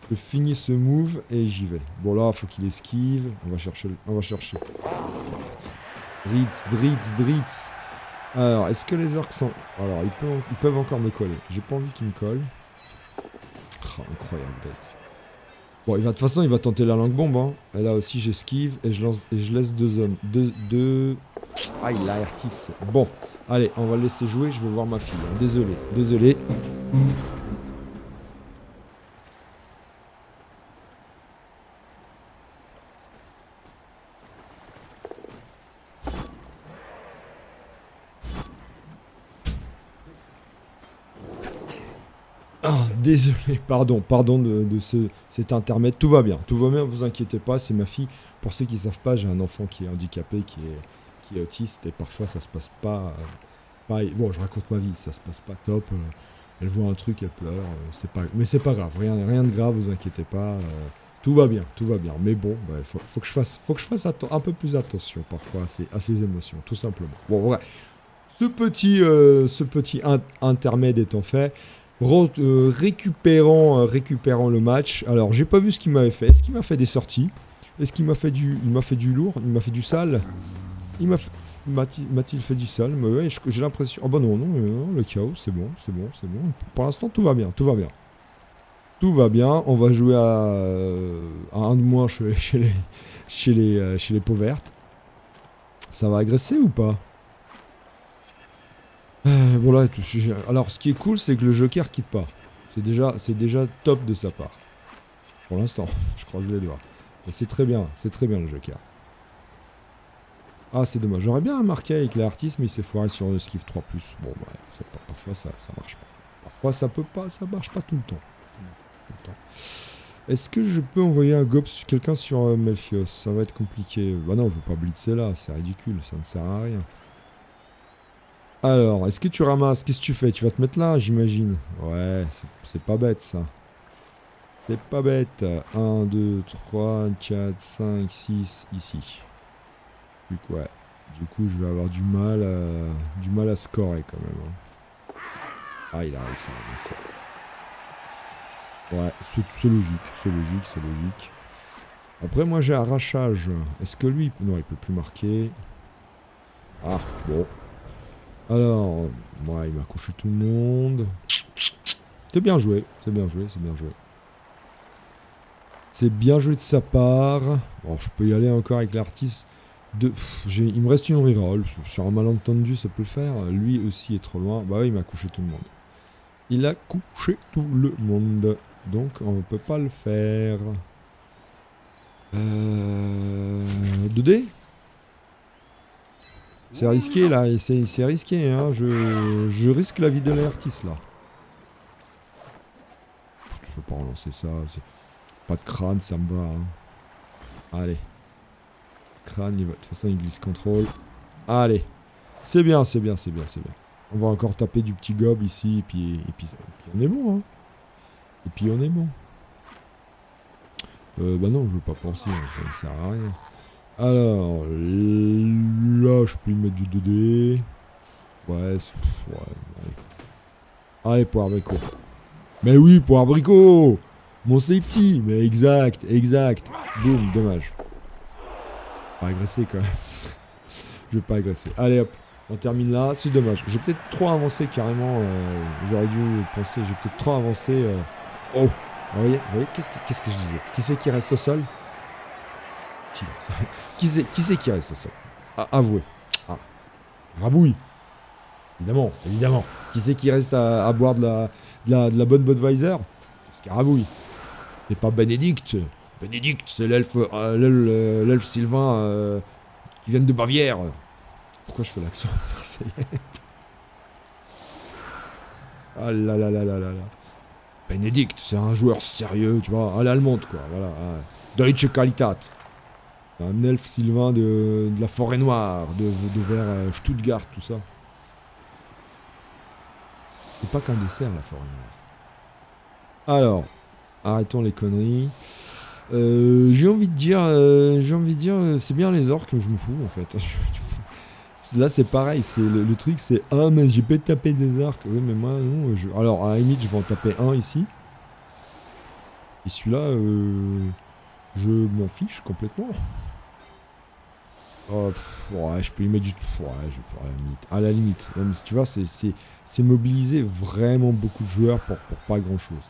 Je finis ce move et j'y vais. Bon là, faut qu'il esquive. On va chercher. Dritz. Alors, est-ce que les orques sont... Alors, ils peuvent encore me coller. J'ai pas envie qu'ils me collent. Oh, incroyable, Dritz. Bon, de toute façon, il va tenter la langue bombe. Hein. Et là aussi, j'esquive et je laisse 2 zones. Deux... Ah, il a Artis. Bon, allez, on va le laisser jouer. Je vais voir ma fille. Hein. Désolé. Oh, désolé, pardon de cet intermède. Tout va bien, vous inquiétez pas, c'est ma fille. Pour ceux qui savent pas, j'ai un enfant qui est handicapé, qui est autiste, et parfois ça se passe pas... Bon, je raconte ma vie, ça se passe pas top. Elle voit un truc, elle pleure, mais c'est pas grave, rien de grave, vous inquiétez pas. Tout va bien. Mais bon, bah, faut que je fasse un peu plus attention parfois à ces émotions, tout simplement. Bon, ouais. Ce petit intermède étant fait... récupérant le match. Alors, j'ai pas vu ce qu'il m'avait fait. Est-ce qu'il m'a fait des sorties? Est-ce qu'il m'a fait du lourd? Il m'a fait du sale? m'a-t-il fait du sale? Mais ouais, j'ai l'impression... Oh bah non, le chaos, c'est bon. Pour l'instant, tout va bien. Tout va bien, on va jouer à un de moins chez les peaux vertes. Ça va agresser ou pas? Bon là, alors ce qui est cool, c'est que le Joker quitte pas. C'est déjà top de sa part. Pour l'instant, je croise les doigts. Et c'est très bien le Joker. Ah, c'est dommage. J'aurais bien marqué avec l'artiste, mais il s'est foiré sur le skiff 3+. Bon, ouais, parfois ça marche pas. Parfois ça marche pas tout le temps. Est-ce que je peux envoyer un gob sur quelqu'un sur Melfios? Ça va être compliqué. Bah non, je veux pas blitzer là, c'est ridicule, ça ne sert à rien. Alors, est-ce que tu ramasses? Qu'est-ce que tu fais? Tu vas te mettre là, j'imagine. Ouais, c'est pas bête ça. C'est pas bête. 1, 2, 3, 4, 5, 6, ici. Plus que ouais. Du coup, je vais avoir du mal à scorer quand même. Hein. Ah, il a réussi à ramasser. Ouais, c'est logique. Après, moi, j'ai arrachage. Est-ce que lui... Non, il peut plus marquer. Ah, bon. Alors, ouais, il m'a couché tout le monde. C'est bien joué. C'est bien joué de sa part. Bon, je peux y aller encore avec l'artiste. Il me reste une reroll. Sur un malentendu, ça peut le faire. Lui aussi est trop loin. Bah oui, il m'a couché tout le monde. Il a couché tout le monde. Donc, on ne peut pas le faire. 2D? C'est risqué, là. C'est risqué, hein. Je risque la vie de l'artiste, là. Je ne veux pas relancer ça. Pas de crâne, ça me va. Hein. Allez. Crâne, de toute façon, il glisse contrôle. Allez. C'est bien. On va encore taper du petit gob ici, et puis on est bon, hein. Bah non, je veux pas penser, hein, ça ne sert à rien. Alors, là, je peux y mettre du 2D. Ouais, allez, pour abricot. Mais oui, pour abricot. Mon safety, mais exact. Boum, dommage. Pas agresser quand même. Je vais pas agresser. Allez hop, on termine là. C'est dommage. J'ai peut-être trop avancé carrément. J'aurais dû penser. J'ai peut-être trop avancé. Oh, vous voyez qu'est-ce que je disais? Qui c'est qui reste au sol? Qui c'est qui reste au sol? Avouez. Ah, Rabouille. Évidemment. Qui c'est qui reste à boire de la bonne Budweiser? C'est Scarabouille. C'est pas Bénédicte. Bénédicte, c'est l'elfe Sylvain qui vient de Bavière. Pourquoi je fais l'accent marseillais? Ah là là. Bénédicte, c'est un joueur sérieux, tu vois, à l'allemande, quoi. Voilà. Deutsche Qualität. Un elfe Sylvain de la forêt noire, de vers Stuttgart, tout ça. C'est pas qu'un dessert, la forêt noire. Alors, arrêtons les conneries. J'ai envie de dire, c'est bien les orques, je me fous en fait. Là c'est pareil, le truc c'est mais j'ai pas tapé des orques. Oui mais moi non. Alors à la limite je vais en taper un ici. Et celui-là, je m'en fiche complètement. Oh, ouais, je peux y mettre du... Ouais, je vais pas à la limite. Non, mais tu vois, c'est mobiliser vraiment beaucoup de joueurs pour pas grand-chose.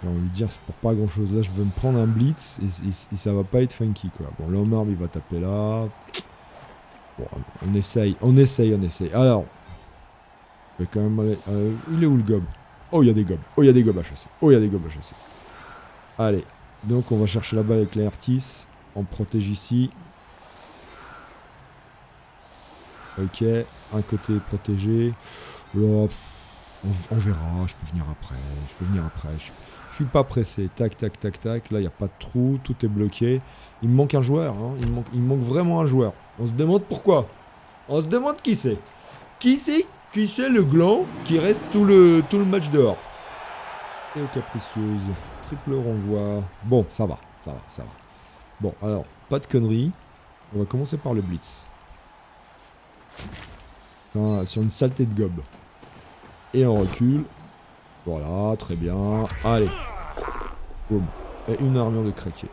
J'ai envie de dire, c'est pour pas grand-chose. Là, je vais me prendre un blitz et ça va pas être funky, quoi. Bon, l'homme arbre, il va taper là. Bon, on essaye. Alors, je vais quand même aller... il est où le gob? Oh, il y a des gobs à chasser. Allez, donc on va chercher la balle avec les Artis. On protège ici. Ok, un côté protégé. Là, on verra, je peux venir après. Je suis pas pressé. Tac. Là, il n'y a pas de trou, tout est bloqué. Il me manque un joueur, hein. Il me manque vraiment un joueur. On se demande pourquoi. On se demande qui c'est. Qui c'est le gland qui reste tout le match dehors. Et au capricieuse. Triple renvoi. Bon, ça va. Bon, alors, pas de conneries. On va commencer par le blitz. Sur une saleté de gob. Et on recule. Voilà, très bien. Allez. Boum. Et une armure de craqué.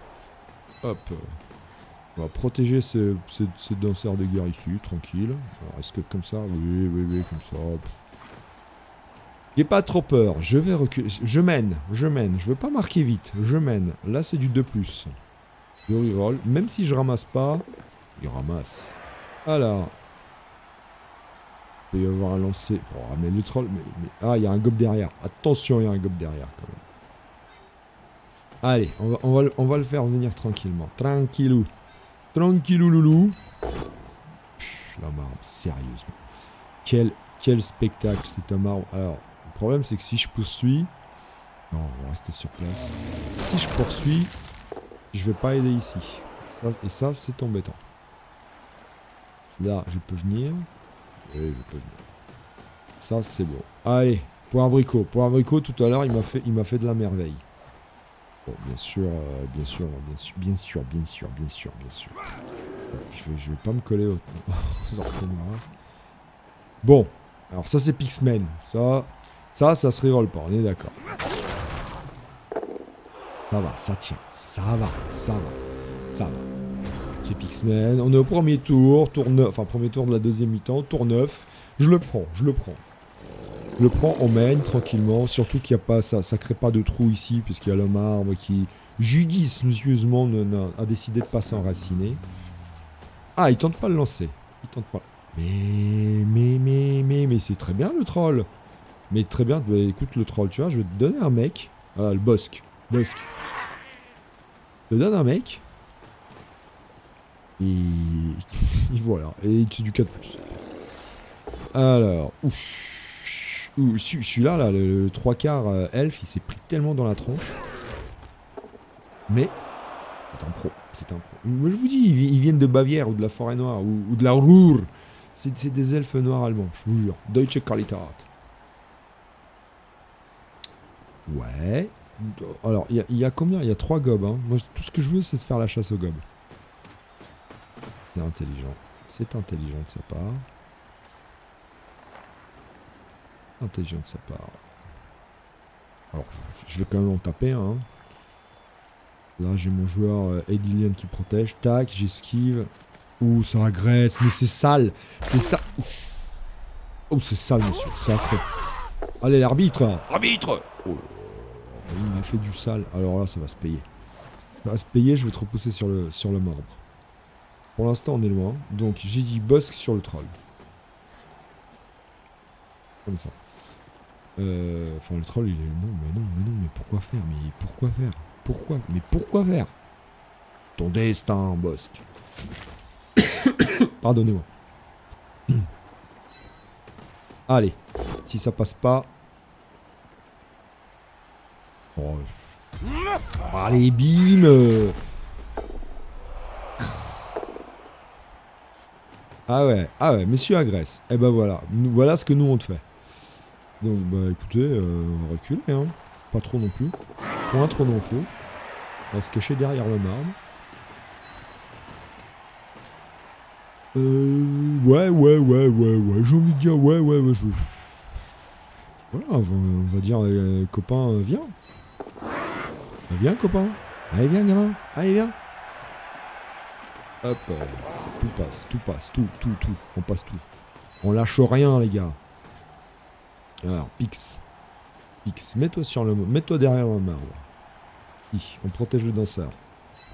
Hop. On va protéger ce danseur de guerre ici, tranquille. Alors, est-ce que comme ça? Oui, comme ça. J'ai pas trop peur, je vais reculer. Je mène. Je veux pas marquer vite, je mène. Là, c'est du 2+. Je reroll, même si je ramasse pas, il ramasse. Alors. Il peut y avoir un lancer. Oh, mais le troll. Ah, il y a un gobe derrière. Attention, il y a un gobe derrière quand même. Allez, on va le faire venir tranquillement. Tranquillou. Tranquillou loulou. Pff, la marbre, sérieusement. Quel spectacle, c'est un marbre. Alors, le problème, c'est que si je poursuis. Non, on va rester sur place. Si je poursuis, je vais pas aider ici. Et ça, c'est embêtant. Là, je peux venir. Oui, je peux venir. Ça, c'est bon. Allez, pour abricot. Pour abricot, tout à l'heure, il m'a fait de la merveille. Bon, bien sûr. Je vais pas me coller aux orthographes. Bon, alors ça, c'est Pixman. Ça se reroll pas, on est d'accord. Ça va, ça tient. Ça va. C'est Pixman. On est au premier tour, premier tour de la deuxième mi-temps, tour 9. Je le prends. On mène tranquillement, surtout qu'il n'y a pas ça crée pas de trou ici, puisqu'il y a le marbre qui, judicieusement, a décidé de pas s'enraciner. Ah, il tente pas de le lancer. Mais c'est très bien le troll. Mais très bien, bah, écoute le troll, tu vois, je vais te donner un mec. Voilà, le Bosque. Je te donne un mec. Et voilà. Et c'est du 4+. Alors, celui-là, là, le 3/4 elfe, il s'est pris tellement dans la tronche. Mais c'est un pro. Moi, je vous dis, ils viennent de Bavière ou de la Forêt Noire ou de la Ruhr. C'est des elfes noirs allemands, je vous jure. Deutsche Qualität. Ouais. Alors, il y a combien? Il y a 3 gobes. Hein. Moi, tout ce que je veux, c'est de faire la chasse aux gobes. C'est intelligent. C'est intelligent de sa part. Alors, je vais quand même en taper un. Hein. Là, j'ai mon joueur Edilian qui protège. Tac, j'esquive. Ouh, ça agresse. Mais c'est sale. C'est ça. Oh, c'est sale, monsieur. C'est affreux. Allez, l'arbitre. Arbitre. Oh, il m'a fait du sale. Alors là, ça va se payer. Je vais te repousser sur le marbre. Pour l'instant, on est loin. Donc, j'ai dit Bosque sur le troll. Comme ça. Enfin, le troll, il est... Non, mais pourquoi faire? Pourquoi faire? Ton destin, Bosque. Pardonnez-moi. Allez. Si ça passe pas... Oh. Allez, bim. Ah ouais, monsieur agresse. Et ben voilà ce que nous on te fait. Donc bah écoutez, on va reculer, hein. Pas trop non plus. Point trop non feu. On va se cacher derrière le marbre. Ouais. J'ai envie de dire ouais. Voilà, on va dire copain, viens. Viens copain. Allez viens gamin. Allez viens. Hop, tout passe. On passe tout. On lâche rien les gars. Alors, Pix, mets-toi derrière le marbre. On protège le danseur.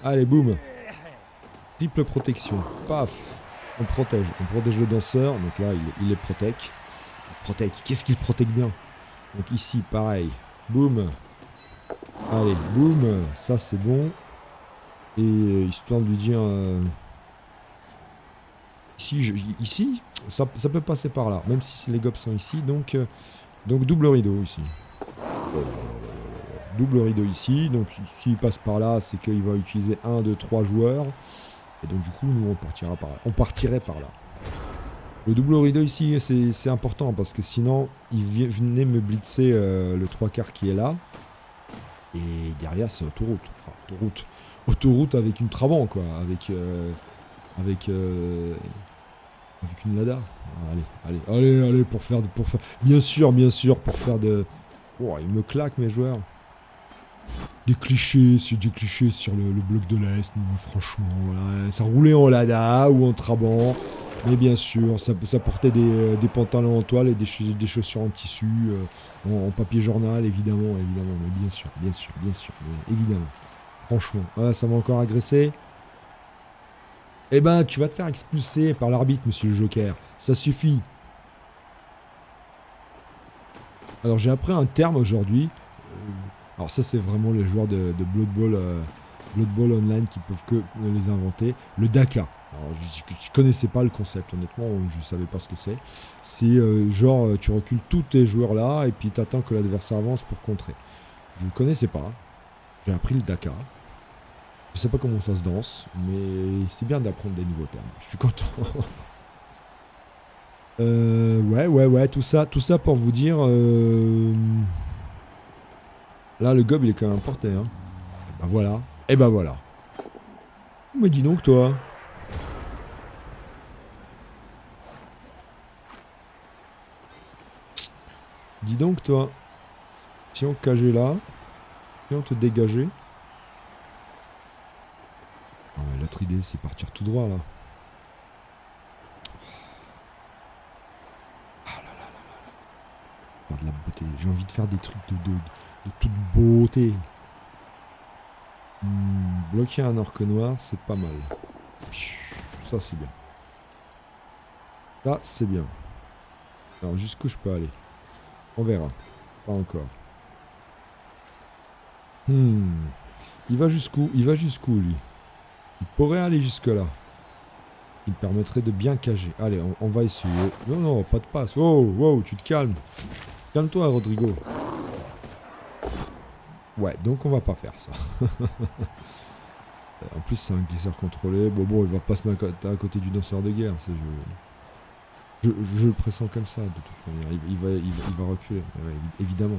Allez, boum. Triple protection. Paf. On protège le danseur. Donc là, il est protèque. Qu'est-ce qu'il protèque bien? Donc ici, pareil. Boum. Allez, boum. Ça, c'est bon. Et histoire de lui dire... Ici, ça peut passer par là. Même si les gobs sont ici. Donc double rideau ici. Double rideau ici. Donc s'il passe par là, c'est qu'il va utiliser 1, 2, 3 joueurs. Et donc du coup, nous, on partirait par là. Le double rideau ici, c'est important. Parce que sinon, il venait me blitzer le 3/4 qui est là. Et derrière, c'est autoroute. Enfin, autoroute avec une Trabant, quoi. Avec une Lada. Allez, pour faire... Bien sûr, pour faire de... Oh, il me claque, mes joueurs. des clichés sur le bloc de l'Est. Franchement, voilà. Ça roulait en Lada ou en Trabant. Mais bien sûr, ça portait des pantalons en toile et des chaussures en tissu, en papier journal, évidemment, mais bien sûr, évidemment. Franchement, voilà, ça m'a encore agressé. Eh ben, tu vas te faire expulser par l'arbitre, monsieur le Joker. Ça suffit. Alors, j'ai appris un terme aujourd'hui. Alors ça, c'est vraiment les joueurs de Blood Bowl Online qui peuvent que les inventer. Le DACA. Alors, je connaissais pas le concept, honnêtement, je savais pas ce que c'est. C'est genre, tu recules tous tes joueurs là, et puis tu attends que l'adversaire avance pour contrer. Je ne connaissais pas. J'ai appris le DACA. Je sais pas comment ça se danse, mais c'est bien d'apprendre des nouveaux termes. Je suis content. Ouais, tout ça pour vous dire... Là, le gob, il est quand même porté, hein. Et bah voilà. Mais dis donc, toi. Dis donc, toi. Si on cageait là, si on te dégageait. Ah ouais, l'autre idée, c'est partir tout droit, là. Ah là là là là. Faire de la beauté. J'ai envie de faire des trucs de toute beauté. Bloquer un orque noir, c'est pas mal. Ça, c'est bien. Ça, c'est bien. Alors, jusqu'où je peux aller? On verra. Pas encore. Il va jusqu'où? Il va jusqu'où, lui? Il pourrait aller jusque-là. Il me permettrait de bien cager. Allez, on va essayer. Non, pas de passe. Wow, tu te calmes. Calme-toi, Rodrigo. Ouais, donc on va pas faire ça. En plus, c'est un glisseur contrôlé. Bon, il va pas se mettre à côté du danseur de guerre. Je le pressens comme ça, de toute manière. Il va reculer. Ouais, évidemment.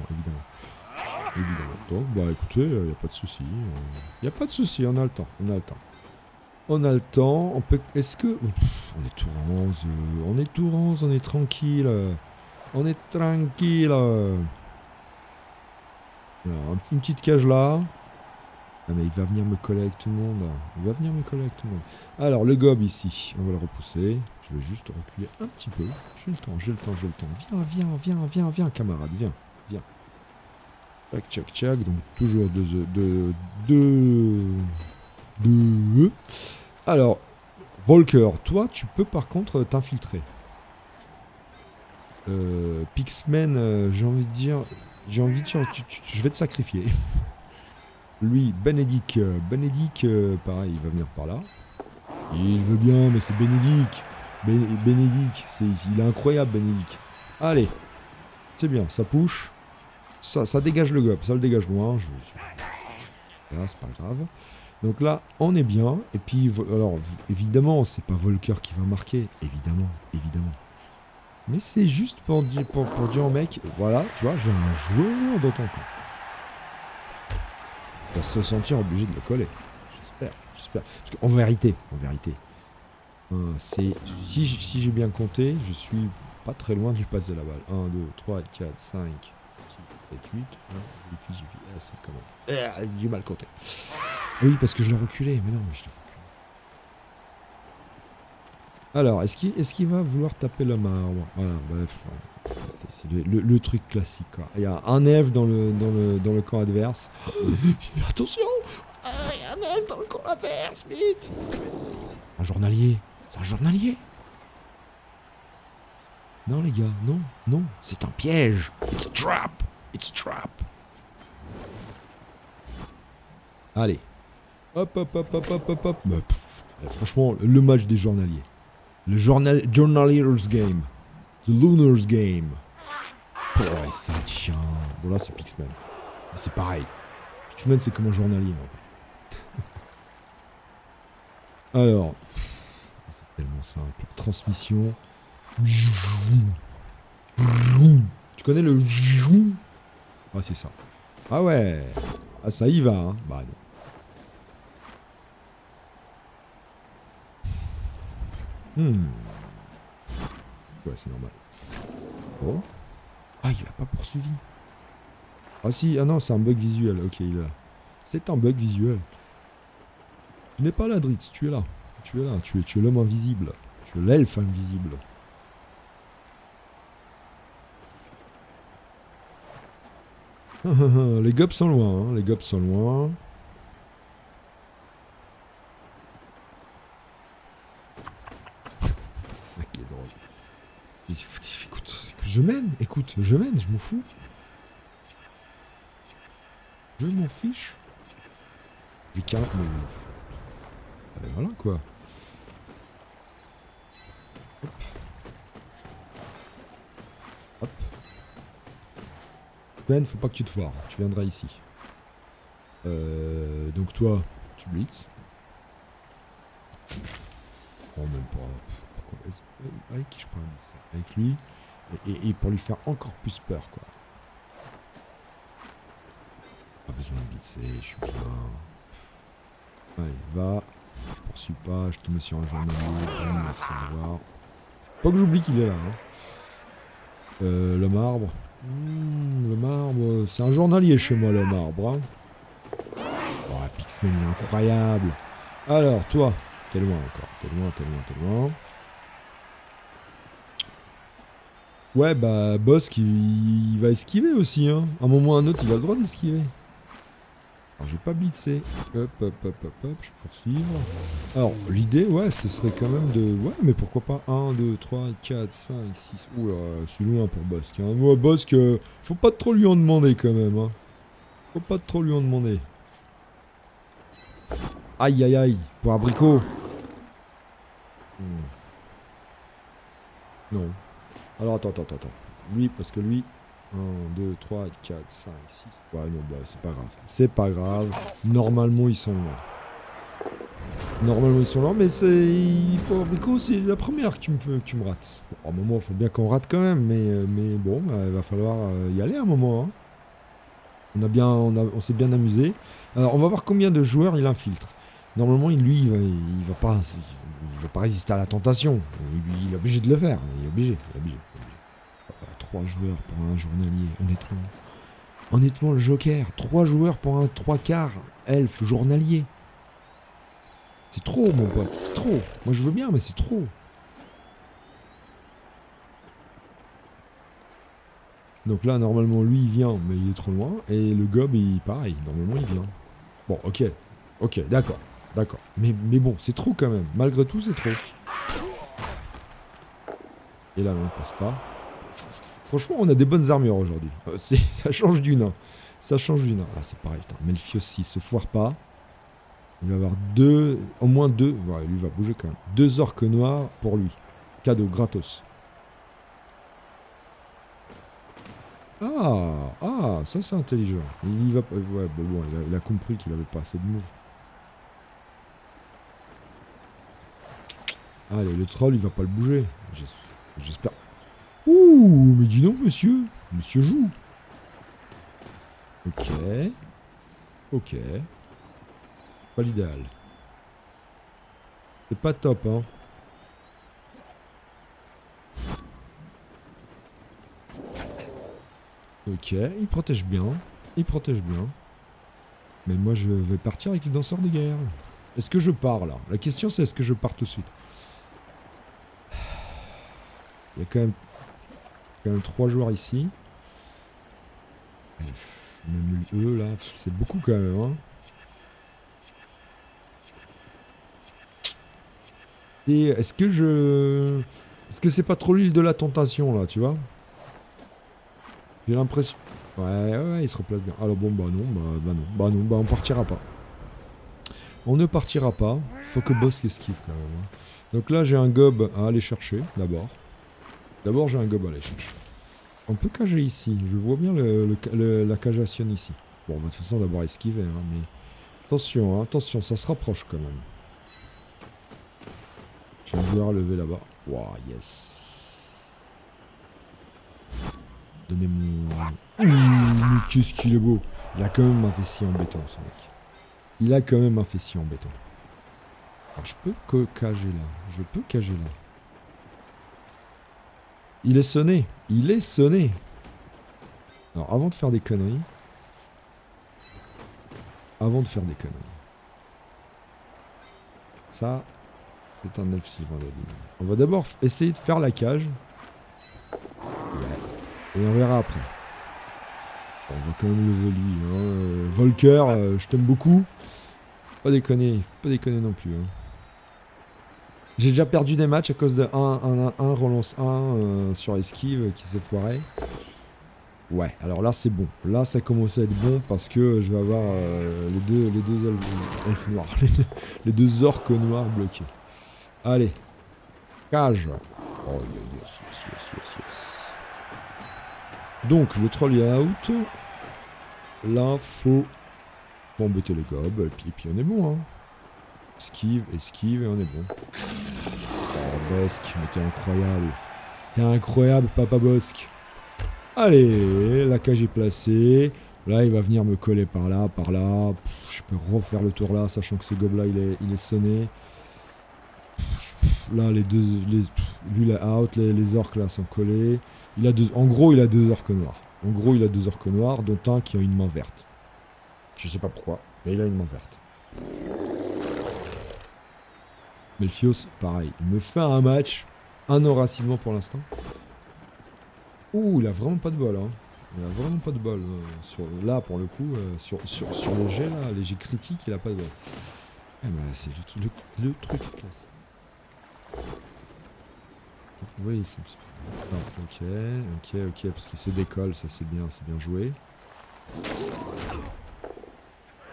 Donc, bah écoutez, il n'y a pas de souci. Il n'y a pas de souci, on a le temps. On peut... Est-ce que... on est tout rose, on est tranquille. Alors, une petite cage là. Ah mais il va venir me coller avec tout le monde. Alors, le gob ici, on va le repousser. Je vais juste reculer un petit peu. J'ai le temps. Viens, camarade, viens. Tchac. Donc, toujours deux. Alors, Volker, toi, tu peux par contre t'infiltrer. Pixman, j'ai envie de dire, je vais te sacrifier. Lui, Bénédicte, pareil, il va venir par là. Il veut bien, mais c'est Bénédicte. Bénédicte, il est incroyable, Bénédicte. Allez, c'est bien, ça push. Ça dégage le gob, ça le dégage loin. Là, c'est pas grave. Donc là, on est bien. Et puis, alors, évidemment, c'est pas Volker qui va marquer. Évidemment. Mais c'est juste pour dire au mec, voilà, tu vois, j'ai un joueur dans ton camp. Il va se sentir obligé de le coller. J'espère. Parce qu'en vérité, c'est si j'ai bien compté, je suis pas très loin du pass de la balle. 1, 2, 3, 4, 5, 6, 7, 8. Et puis j'ai vu, c'est comment j'ai du mal compté. Oui, parce que je l'ai reculé. Mais non, je l'ai reculé. Alors, est-ce qu'il va vouloir taper le marbre? Voilà, bref. C'est le truc classique, quoi. Il y a un elfe dans le camp adverse. Attention! Il y a un elfe dans le camp adverse, vite! Un journalier. C'est un journalier. Non, les gars, non. C'est un piège. It's a trap. Allez. Hop. Franchement, le match des journaliers. Le Journalier's Game. The Lunar's Game. Oh, ouais, ça tient. Bon, là, c'est Pixman. C'est pareil. Pixman, c'est comme un journalier. Alors. C'est tellement simple. Transmission. Tu connais le... Ah, c'est ça. Ah ouais. Ah, ça y va, hein. Bah, non. Ouais, c'est normal. Bon. Ah, il a pas poursuivi. Ah si, ah non, c'est un bug visuel. Ok, il est là. C'est un bug visuel. Tu n'es pas là, Dritz, tu es là. Tu es là, tu es l'homme invisible. Tu es l'elfe invisible. Les gobs sont loin, hein, les gobs sont loin. C'est ça qui est drôle. Écoute, je mène, je m'en fous. Je m'en fiche. Mais carrément, voilà quoi. Hop. Hop. Ben, faut pas que tu te foires, tu viendras ici. Donc toi, tu blitz. Non, même pas. Pourquoi avec qui je parle blitz? Avec lui. Et pour lui faire encore plus peur, quoi. Pas besoin de blitzer, je suis bien. Allez, va. Je poursuis pas, je te mets sur un journal. Merci, au revoir. Pas que j'oublie qu'il est là. Hein. Le marbre. Le marbre, c'est un journalier chez moi, le marbre. Hein. Oh, Pixman, il est incroyable. Alors, toi, t'es loin encore. T'es loin. Ouais, bah, Boss, il va esquiver aussi. Hein. À un moment ou à un autre, il a le droit d'esquiver. Alors, j'ai pas blitzé. Hop, je peux poursuivre. Alors, l'idée, ouais, ce serait quand même de... Ouais, mais pourquoi pas 1, 2, 3, 4, 5, 6... Oula, c'est loin pour Bosque. Hein. Moi, Bosque, faut pas trop lui en demander quand même. Hein. Faut pas trop lui en demander. Aïe, aïe, aïe. Pour abricot. Non. Alors, attends. Lui, parce que lui... 1, 2, 3, 4, 5, 6... Ouais, non, bah, c'est pas grave. C'est pas grave. Normalement, ils sont loin. Mais c'est... Pour abricot, c'est la première que tu me rates. Bon, à un moment, il faut bien qu'on rate quand même. Mais bon, bah, il va falloir y aller un moment. Hein. On s'est bien amusé. Alors, on va voir combien de joueurs il infiltre. Normalement, lui, il va pas résister à la tentation. Il est obligé de le faire. Il est obligé. 3 joueurs pour un journalier, honnêtement le Joker, 3 joueurs pour un 3/4 elfe journalier. C'est trop mon pote, c'est trop. Moi je veux bien mais c'est trop. Donc là normalement lui il vient mais il est trop loin et le gob il pareil, normalement il vient. Bon ok, d'accord. Mais bon c'est trop quand même, malgré tout c'est trop. Et là on ne passe pas. Franchement, on a des bonnes armures aujourd'hui. Ça change du nain. Là, c'est pareil. Melfios, s'il se foire pas, il va avoir au moins 2. Ouais, lui va bouger quand même. 2 orques noirs pour lui. Cadeau, gratos. Ah, ça c'est intelligent. Il va. Ouais, bon, il a compris qu'il avait pas assez de moves. Allez, le troll, il va pas le bouger. J'espère. Ouh, mais dis donc, monsieur. Monsieur joue. Ok. Pas l'idéal. C'est pas top, hein. Ok, il protège bien. Mais moi, je vais partir avec les danseurs de guerre. Est-ce que je pars, là? La question, c'est est-ce que je pars tout de suite? Il y a quand même 3 joueurs ici. Même eux là, c'est beaucoup quand même. Hein. Et est-ce que c'est pas trop l'île de la tentation là, tu vois? J'ai l'impression. Ouais, il se replace bien. Alors bon, bah non, on partira pas. On ne partira pas. Faut que Boss esquive quand même. Hein. Donc là, j'ai un gob à aller chercher d'abord. J'ai un gob à aller chercher. On peut cager ici. Je vois bien la cageation ici. Bon, de toute façon, d'abord esquiver. Hein, mais attention, ça se rapproche quand même. J'ai un joueur à lever là-bas. Wow, yes. Donnez-moi... Ouh, mais qu'est-ce qu'il est beau. Il a quand même un fessier en béton, ce mec. Alors, je peux cager là. Il est sonné. Alors, avant de faire des conneries... avant de faire des conneries. Ça, c'est un elfe Sylvain Ladin. On va d'abord essayer de faire la cage. Ouais. Et on verra après. On va quand même lever lui. Hein. Volker, je t'aime beaucoup. Pas déconner non plus. Hein. J'ai déjà perdu des matchs à cause de 1 relance 1 sur esquive qui s'est foiré. Ouais, alors là c'est bon. Là ça commence à être bon parce que je vais avoir les deux elfes noirs. Les deux orques noirs bloqués. Allez. Cage. Oh yes. Donc le troll est out. Là faut embêter les gobs et puis on est bon. Hein. Esquive et on est bon. Oh Bosque, mais t'es incroyable. T'es incroyable Papa Bosque. Allez, la cage est placée. Là, il va venir me coller par là. Je peux refaire le tour là, sachant que ce gobe-là, il est sonné. Là, lui, il est out. Les orques, là, sont collés. En gros, il a 2 orques noirs. Dont un qui a une main verte. Je sais pas pourquoi, mais il a une main verte. Melfios, pareil. Il me fait un match. Un enracinement pour l'instant. Ouh, il a vraiment pas de bol, hein. Là, pour le coup, sur les jets, là, les jets critiques, il a pas de bol. Ah bah, c'est le truc classe. Oui, ok, parce qu'il se décolle, ça c'est bien joué.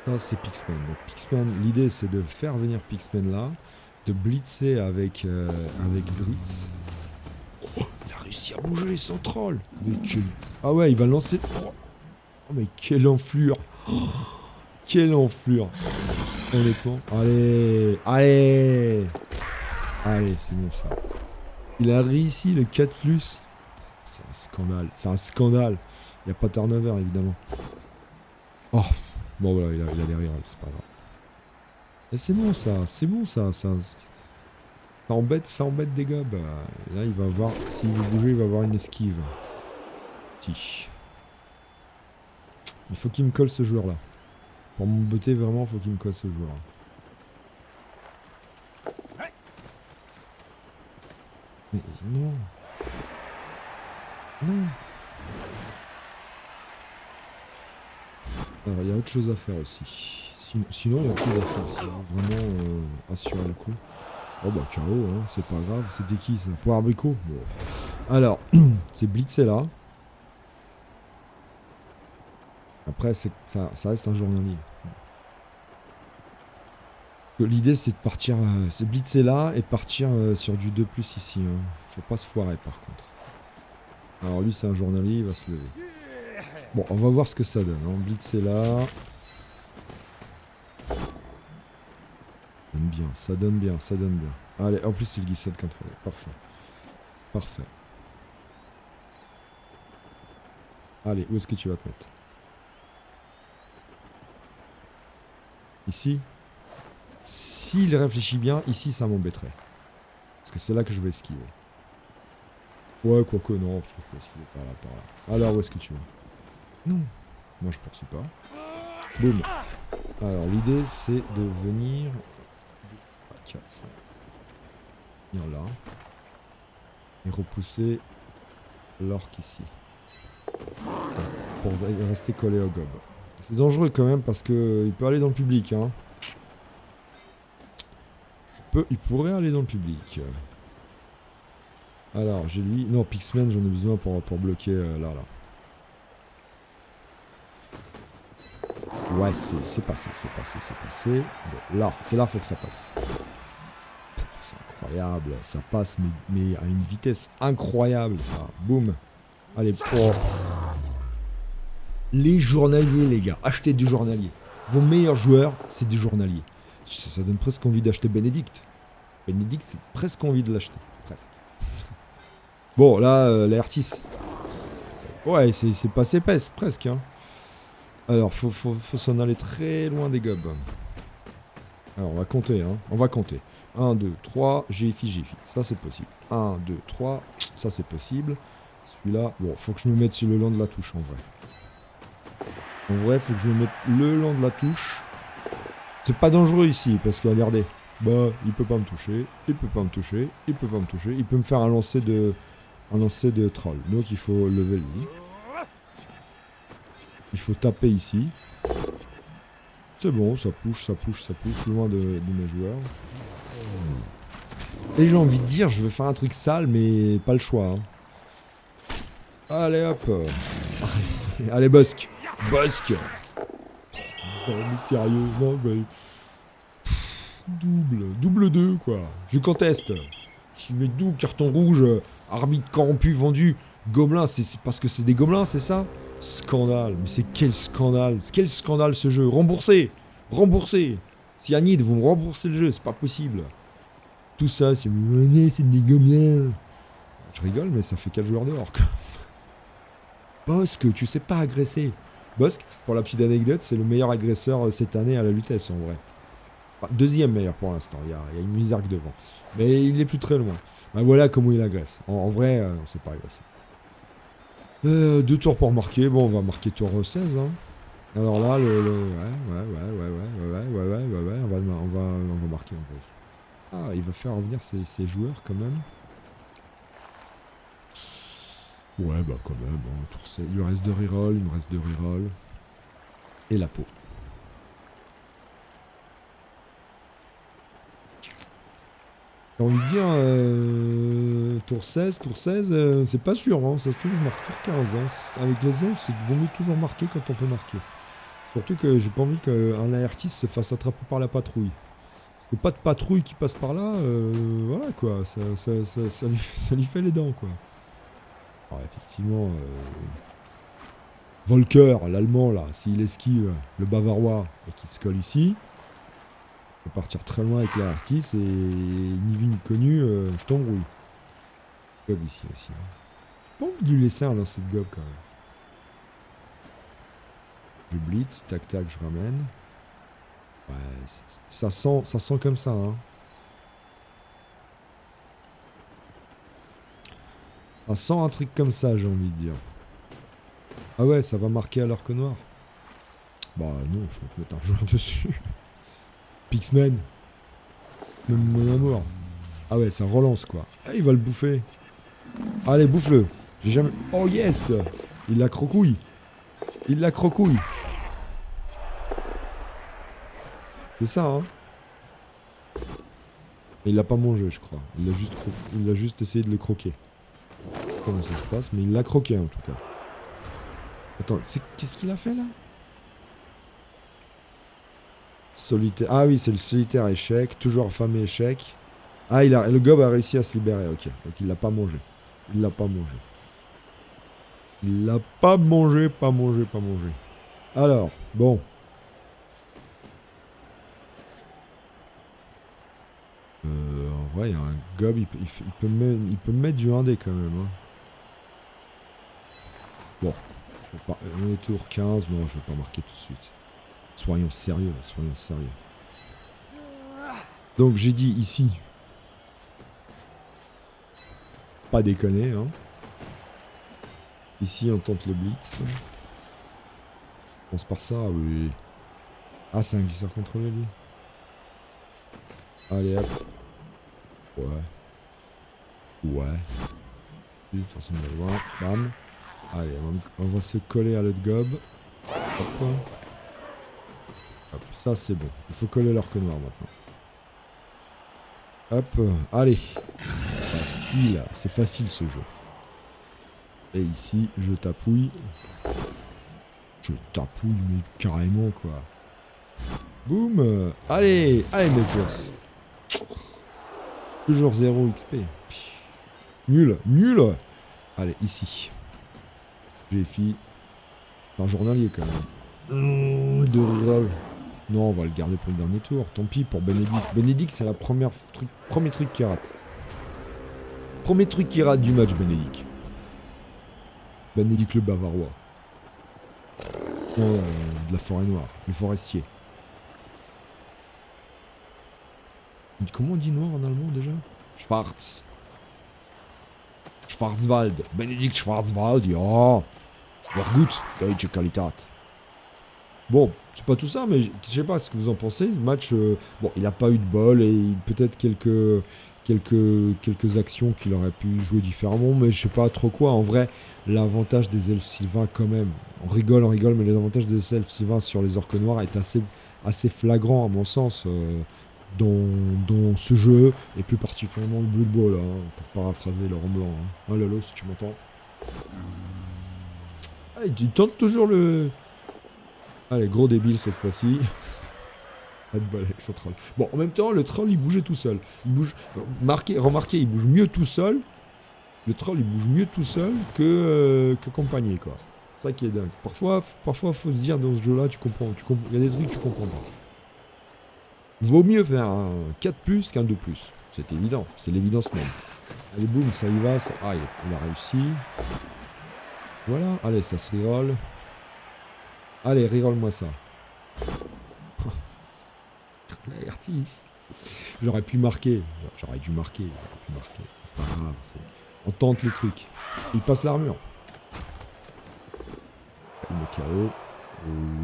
Ça, c'est Pixman. Donc, Pixman, l'idée, c'est de faire venir Pixman là, de blitzer avec Dritz. Il a réussi à bouger sans troll. Mais quel... Ah ouais, il va lancer... Oh mais quelle enflure. Quelle enflure. Honnêtement. Allez, c'est bon ça. Il a réussi le 4+. C'est un scandale. Il n'y a pas de turnover évidemment. Oh, bon voilà, il a des rerolls, c'est pas grave. Et c'est bon ça. Ça embête des gobs. Là, il va avoir, s'il veut bouger, il va avoir une esquive. Tiche. Il faut qu'il me colle ce joueur-là. Pour m'embêter vraiment, il faut qu'il me colle ce joueur-là. Mais non. Alors, il y a autre chose à faire aussi. Sinon, il y a autre chose à faire. C'est vraiment assurer le coup. Oh bah KO, hein, c'est pas grave. C'était qui ça? Pour Abricot bon. Alors, c'est blitzé là. Après, ça reste un journalier. L'idée, c'est de partir... c'est blitzer là et partir sur du 2+ ici. Hein. Faut pas se foirer par contre. Alors lui, c'est un journalier, il va se lever. Bon, on va voir ce que ça donne. Hein. Blitzer là... Ça donne bien. Allez, en plus, c'est le glissade contrôlé. Parfait. Allez, où est-ce que tu vas te mettre? Ici? S'il réfléchit bien, ici, ça m'embêterait. Parce que c'est là que je vais esquiver. Ouais, quoique, non, parce que je peux esquiver par là. Alors, où est-ce que tu vas? Non. Moi, je poursuis pas. Boum. Alors, l'idée, c'est de venir... 4, 5. Venir là. Et repousser l'orque ici. Pour rester collé au gob. C'est dangereux quand même parce que il peut aller dans le public. Hein. Il pourrait aller dans le public. Alors, j'ai lui... Non, Pixman, j'en ai besoin pour bloquer là. Ouais, c'est passé. Bon, là, c'est là, faut que ça passe. C'est incroyable, ça passe, mais à une vitesse incroyable, ça. Boum. Allez, oh. Les journaliers, les gars, achetez du journalier. Vos meilleurs joueurs, c'est des journaliers. Ça donne presque envie d'acheter Bénédicte. Bénédicte, c'est presque envie de l'acheter. Presque. Bon, là, la Artis. Ouais, c'est passé presque. Hein. Alors, faut s'en aller très loin des gobs. Alors, on va compter. 1, 2, 3, Jiffy. Ça, c'est possible. 1, 2, 3, ça, c'est possible. Celui-là, bon, faut que je me mette sur le long de la touche, en vrai. Faut que je me mette le long de la touche. C'est pas dangereux ici, parce que regardez. Bah, il peut pas me toucher, il peut pas me toucher, il peut pas me toucher. Il peut me faire un lancer de troll. Donc il faut lever lui. Il faut taper ici. C'est bon, ça push loin de mes joueurs. Et j'ai envie de dire, je vais faire un truc sale, mais pas le choix. Hein. Allez hop. Allez Bosque. Bosque. Oh, mais sérieux, non mais... Double 2 quoi. Je conteste. Je mets double, carton rouge, arbitre corrompu, vendu. Gobelins, c'est parce que c'est des gobelins, c'est ça? Scandale, mais c'est quel scandale ce jeu. Remboursez. Cyanide, vous me remboursez le jeu, c'est pas possible. Tout ça, c'est des gobelins. Je rigole, mais ça fait 4 joueurs dehors. Bosque, tu sais pas agresser. Bosque, pour la petite anecdote, c'est le meilleur agresseur cette année à la Lutèce en vrai. Enfin, deuxième meilleur pour l'instant, il y a une misarque devant. Mais il est plus très loin. Ben voilà comment il agresse. En vrai, on sait pas agresser. 2 tours pour marquer. Bon, on va marquer tour 16. Hein. Alors là, ouais, on va marquer en plus. Ah, il va faire revenir ses joueurs quand même. Ouais, bah quand même. Bon, tour 16. Il me reste 2 rerolls, Et la peau. J'ai envie de dire, tour 16, c'est pas sûr, hein, ça se trouve, je marque tour 15. Hein. Avec les elfes, c'est vaut mieux toujours marquer quand on peut marquer. Surtout que j'ai pas envie qu'un Laertis se fasse attraper par la patrouille. Parce que pas de patrouille qui passe par là, voilà quoi, ça lui fait les dents quoi. Alors effectivement, Volker, l'allemand là, s'il esquive le bavarois et qu'il se colle ici, on peut partir très loin avec Laertis et ni vu ni connu, je t'embrouille. Gob ici aussi. Hein. J'ai pas envie de lui laisser un lancer de gob quand même. Je blitz, tac, je ramène. Ouais, ça sent comme ça, hein. Ça sent un truc comme ça, j'ai envie de dire. Ah ouais, ça va marquer à l'arc noir. Bah non, je vais te mettre un joueur dessus. Pixman. Même mon amour. Ah ouais, ça relance quoi. Ah, il va le bouffer. Allez, bouffe-le. J'ai jamais... Oh yes. Il la crocouille. C'est ça, hein. Et il l'a pas mangé, je crois. Il a juste essayé de le croquer. Comment ça se passe, mais il l'a croqué en tout cas. Attends, qu'est-ce qu'il a fait là? Solitaire. Ah oui, c'est le solitaire échec. Toujours affamé échec. Ah, le gob a réussi à se libérer, ok. Donc il l'a pas mangé. Il l'a pas mangé. Alors, bon. En vrai, il y a un gob, il peut me mettre du 1D quand même. Hein. Bon, je vais pas, on est tour 15, non, je vais pas marquer tout de suite. Soyons sérieux. Donc j'ai dit ici. Pas déconner, hein. Ici on tente le blitz. On pense par ça, oui. Ah, c'est un glisseur contrôlé lui. Allez hop. Ouais. De toute façon, on va le voir. Bam. Allez, on va se coller à l'autre gob. Hop. Hop, ça c'est bon. Il faut coller l'arc noir maintenant. Hop, allez. Facile, c'est facile ce jeu. Et ici, je tapouille. Mais carrément quoi. Boum. Allez mes gosses. Toujours 0 XP. Nul. Allez, ici. GFI. C'est un journalier quand même. De reroll. Non, on va le garder pour le dernier tour. Tant pis pour Bénédicte. Bénédicte, c'est la premier truc qui rate. Premier truc qui rate du match, Bénédicte. Bénédicte le Bavarois. Non, de la forêt noire. Le forestier. Comment on dit noir en allemand déjà? Schwarz. Schwarzwald. Benedikt Schwarzwald, ja. War gut. Deutsche Qualität. Bon, c'est pas tout ça, mais je sais pas ce que vous en pensez. Le match, bon, il a pas eu de bol et peut-être quelques actions qu'il aurait pu jouer différemment, mais je sais pas trop quoi. En vrai, l'avantage des elfes sylvains, quand même, on rigole, mais l'avantage des elfes sylvains sur les orques noirs est assez flagrant, à mon sens, dans ce jeu, et plus particulièrement le Blood Bowl, hein, pour paraphraser Laurent Blanc. Hein. Oh Lolo, si tu m'entends. Ah, il tente toujours le. Allez, gros débile cette fois-ci. Pas de bol avec son troll. Bon, en même temps, le troll, il bougeait tout seul. Il bouge. Remarquez, il bouge mieux tout seul. Le troll, il bouge mieux tout seul qu'accompagné, quoi. C'est ça qui est dingue. Parfois, faut se dire dans ce jeu-là, tu comprends. Il y a des trucs que tu comprends pas. Vaut mieux faire un 4+ qu'un 2+. C'est évident. C'est l'évidence même. Allez, boum, ça y va. Ah, il a réussi. Voilà. Allez, ça se reroll. Allez, reroll-moi ça. La Artis. J'aurais pu marquer. J'aurais dû marquer. C'est pas grave. On tente le truc. Il passe l'armure. Il met KO.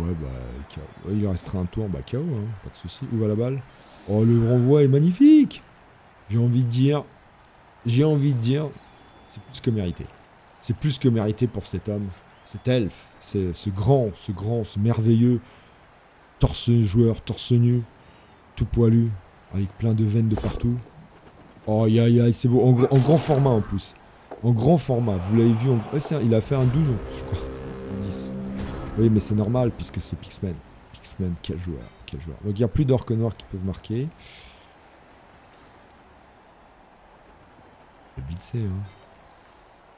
Ouais, bah, KO. Il restera un tour. Bah, KO, hein. Pas de soucis. Où va la balle? Oh, le renvoi est magnifique. J'ai envie de dire. C'est plus que mérité. C'est plus que mérité pour cet homme. Cet elfe. Ce merveilleux torse nu. Tout poilu, avec plein de veines de partout. Oh, c'est beau. En grand format en plus. En grand format, vous l'avez vu. Il a fait un 12, je crois. 10. Oui, mais c'est normal, puisque c'est Pixman. Pixman, quel joueur. Donc il n'y a plus d'orques noirs qui peuvent marquer. Le blitzer,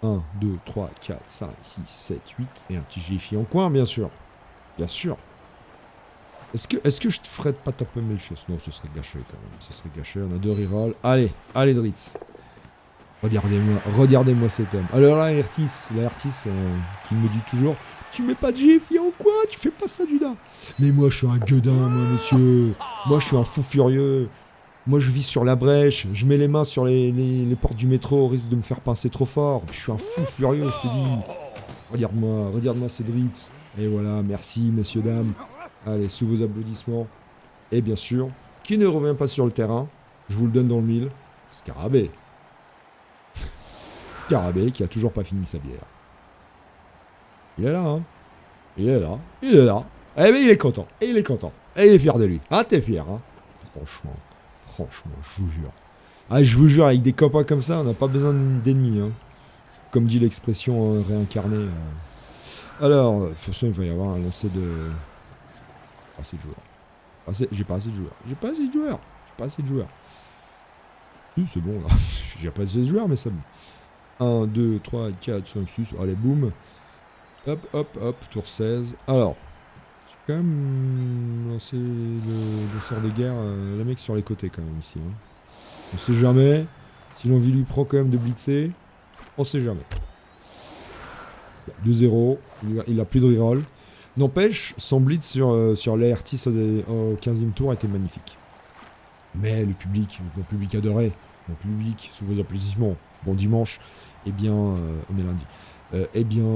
hein. 1, 2, 3, 4, 5, 6, 7, 8. Et un petit GFI en coin, bien sûr. Bien sûr. Est-ce que je te ferais pas taper Melchios? Non, ce serait gâché quand même. Ce serait gâché. On a 2 rerolls. Allez, Dritz. Regardez-moi cet homme. Alors là, Artis qui me dit toujours, tu mets pas de GFI en coin, tu fais pas ça, Judas. Mais moi, je suis un gueudin, moi, monsieur. Moi, je suis un fou furieux. Moi, je vis sur la brèche. Je mets les mains sur les portes du métro au risque de me faire pincer trop fort. Je suis un fou furieux, je te dis. Regarde-moi ce Dritz. Et voilà, merci, messieurs, dames. Allez, sous vos applaudissements. Et bien sûr, qui ne revient pas sur le terrain, je vous le donne dans le mille, Scarabée. Scarabée qui a toujours pas fini sa bière. Il est là, hein. Il est là. Eh ben, il est content. Et il est fier de lui. Ah, t'es fier, hein. Franchement, je vous jure. Ah, je vous jure, avec des copains comme ça, on n'a pas besoin d'ennemis, hein. Comme dit l'expression réincarnée. Alors, de toute façon, il va y avoir un lancer de... Pas assez de joueurs. J'ai pas assez de joueurs. Oui, c'est bon là. J'ai pas assez de joueurs, mais c'est bon. 1, 2, 3, 4, 5, 6. Allez, boum. Hop. Tour 16. Alors, j'ai quand même lancé le sort de guerre, le mec sur les côtés quand même ici. Hein. On sait jamais. Si l'envie lui prend quand même de blitzer, on sait jamais. 2-0. Il a plus de reroll. N'empêche, son blitz sur l'Aertis au 15e tour était magnifique. Mais mon public adoré, mon public, sous vos applaudissements, bon dimanche, eh bien, on est lundi,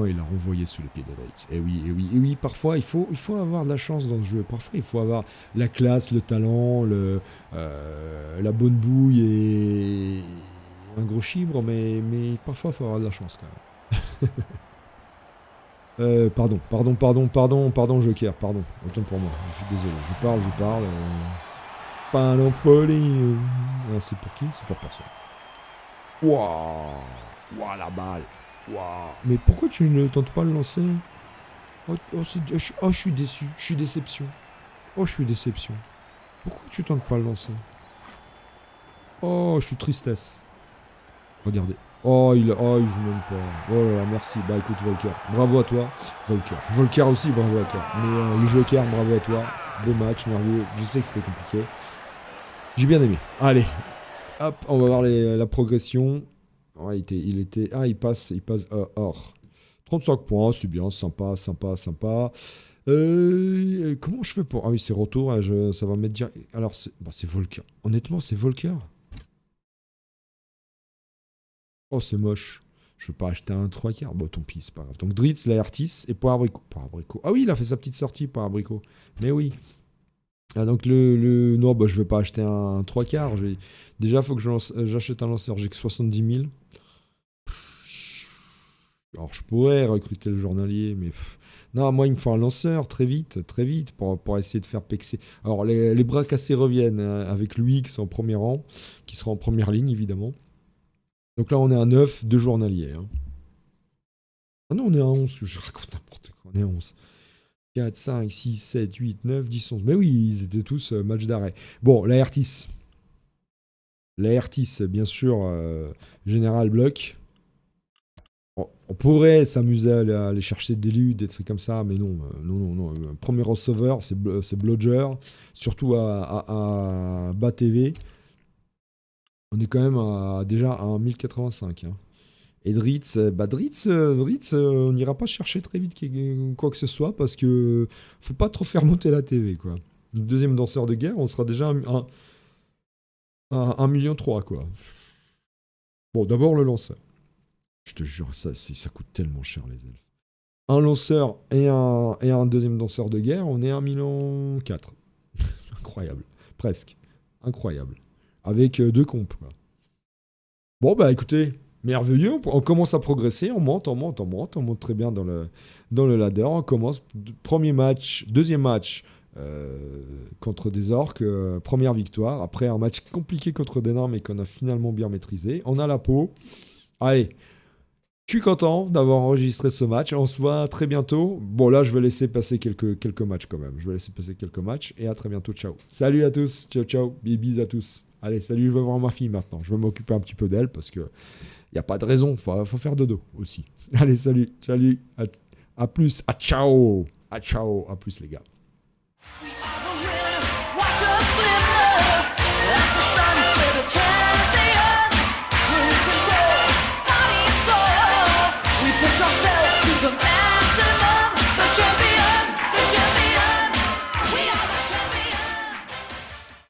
il a renvoyé sous les pieds de Dritz. Et oui, parfois, il faut avoir de la chance dans le jeu. Parfois, il faut avoir la classe, le talent, la bonne bouille et un gros chibre, mais parfois, il faut avoir de la chance quand même. Pardon, Joker, pardon. Autant pour moi, je suis désolé. Je parle. Pas l'empolie. C'est pour qui? C'est pour personne. Waouh, la balle. Waouh. Mais pourquoi tu ne tentes pas de lancer? Je suis déçu. Je suis déception. Pourquoi tu tentes pas de lancer? Oh, je suis tristesse. Regardez. Oh, il joue même pas. Oh là là, merci. Bah écoute, Volker, bravo à toi. Volker aussi, bravo à toi. Mais le Joker, bravo à toi. Beau match, merveilleux. Je sais que c'était compliqué. J'ai bien aimé. Allez, hop, on va voir la progression. Ouais, il passe or. 35 points, c'est bien, sympa. Comment je fais pour... Ah oui, c'est retour, ça va mettre dire... Alors, c'est Volker. Honnêtement, c'est Volker. Oh, c'est moche. Je ne vais pas acheter un 3 quarts. Bon, tant pis, c'est pas grave. Donc Dritz, Laertis et Poire Abricot. Poire Abricot. Ah oui, il a fait sa petite sortie, Poire Abricot. Mais oui. Ah, donc non, bah, je ne vais pas acheter un 3 quarts. Déjà, il faut que j'achète un lanceur. J'ai que 70 000. Alors, je pourrais recruter le journalier, mais... Non, moi, il me faut un lanceur très vite, pour essayer de faire pexer. Alors, les bras cassés reviennent hein, avec Louis, qui est en premier rang, qui sera en première ligne, évidemment. Donc là, on est à 9, 2 journaliers. Hein. Ah non, on est à 11, je raconte n'importe quoi, on est à 11. 4, 5, 6, 7, 8, 9, 10, 11. Mais oui, ils étaient tous match d'arrêt. Bon, la Hertis. La Hertis, bien sûr, Général Bloc. On pourrait s'amuser à aller chercher des ludes, des trucs comme ça, mais non. Premier receveur, c'est Blodger, surtout à bas TV. On est quand même déjà à 1085. Hein. Et Dritz, on n'ira pas chercher très vite quoi que ce soit parce que faut pas trop faire monter la TV. Quoi. Le deuxième danseur de guerre, on sera déjà à 1,3 million, quoi. Bon, d'abord le lanceur. Je te jure, ça coûte tellement cher, les elfes. Un lanceur et un deuxième danseur de guerre, on est à 1,4 million. Incroyable. Presque. Incroyable. Avec 2 comptes. Quoi. Bon, bah écoutez, merveilleux. On commence à progresser. On monte très bien dans le ladder. On commence. Premier match, deuxième match contre des orques. Première victoire. Après un match compliqué contre des nains, mais qu'on a finalement bien maîtrisé. On a la peau. Allez. Je suis content d'avoir enregistré ce match. On se voit très bientôt. Bon, là, je vais laisser passer quelques matchs quand même. Je vais laisser passer quelques matchs et à très bientôt. Ciao. Salut à tous. Ciao, ciao. Bisous à tous. Allez, salut. Je vais voir ma fille maintenant. Je vais m'occuper un petit peu d'elle parce que n'y a pas de raison. Faut faire dodo aussi. Allez, salut. Salut. À plus. À ciao. À ciao. À plus, les gars.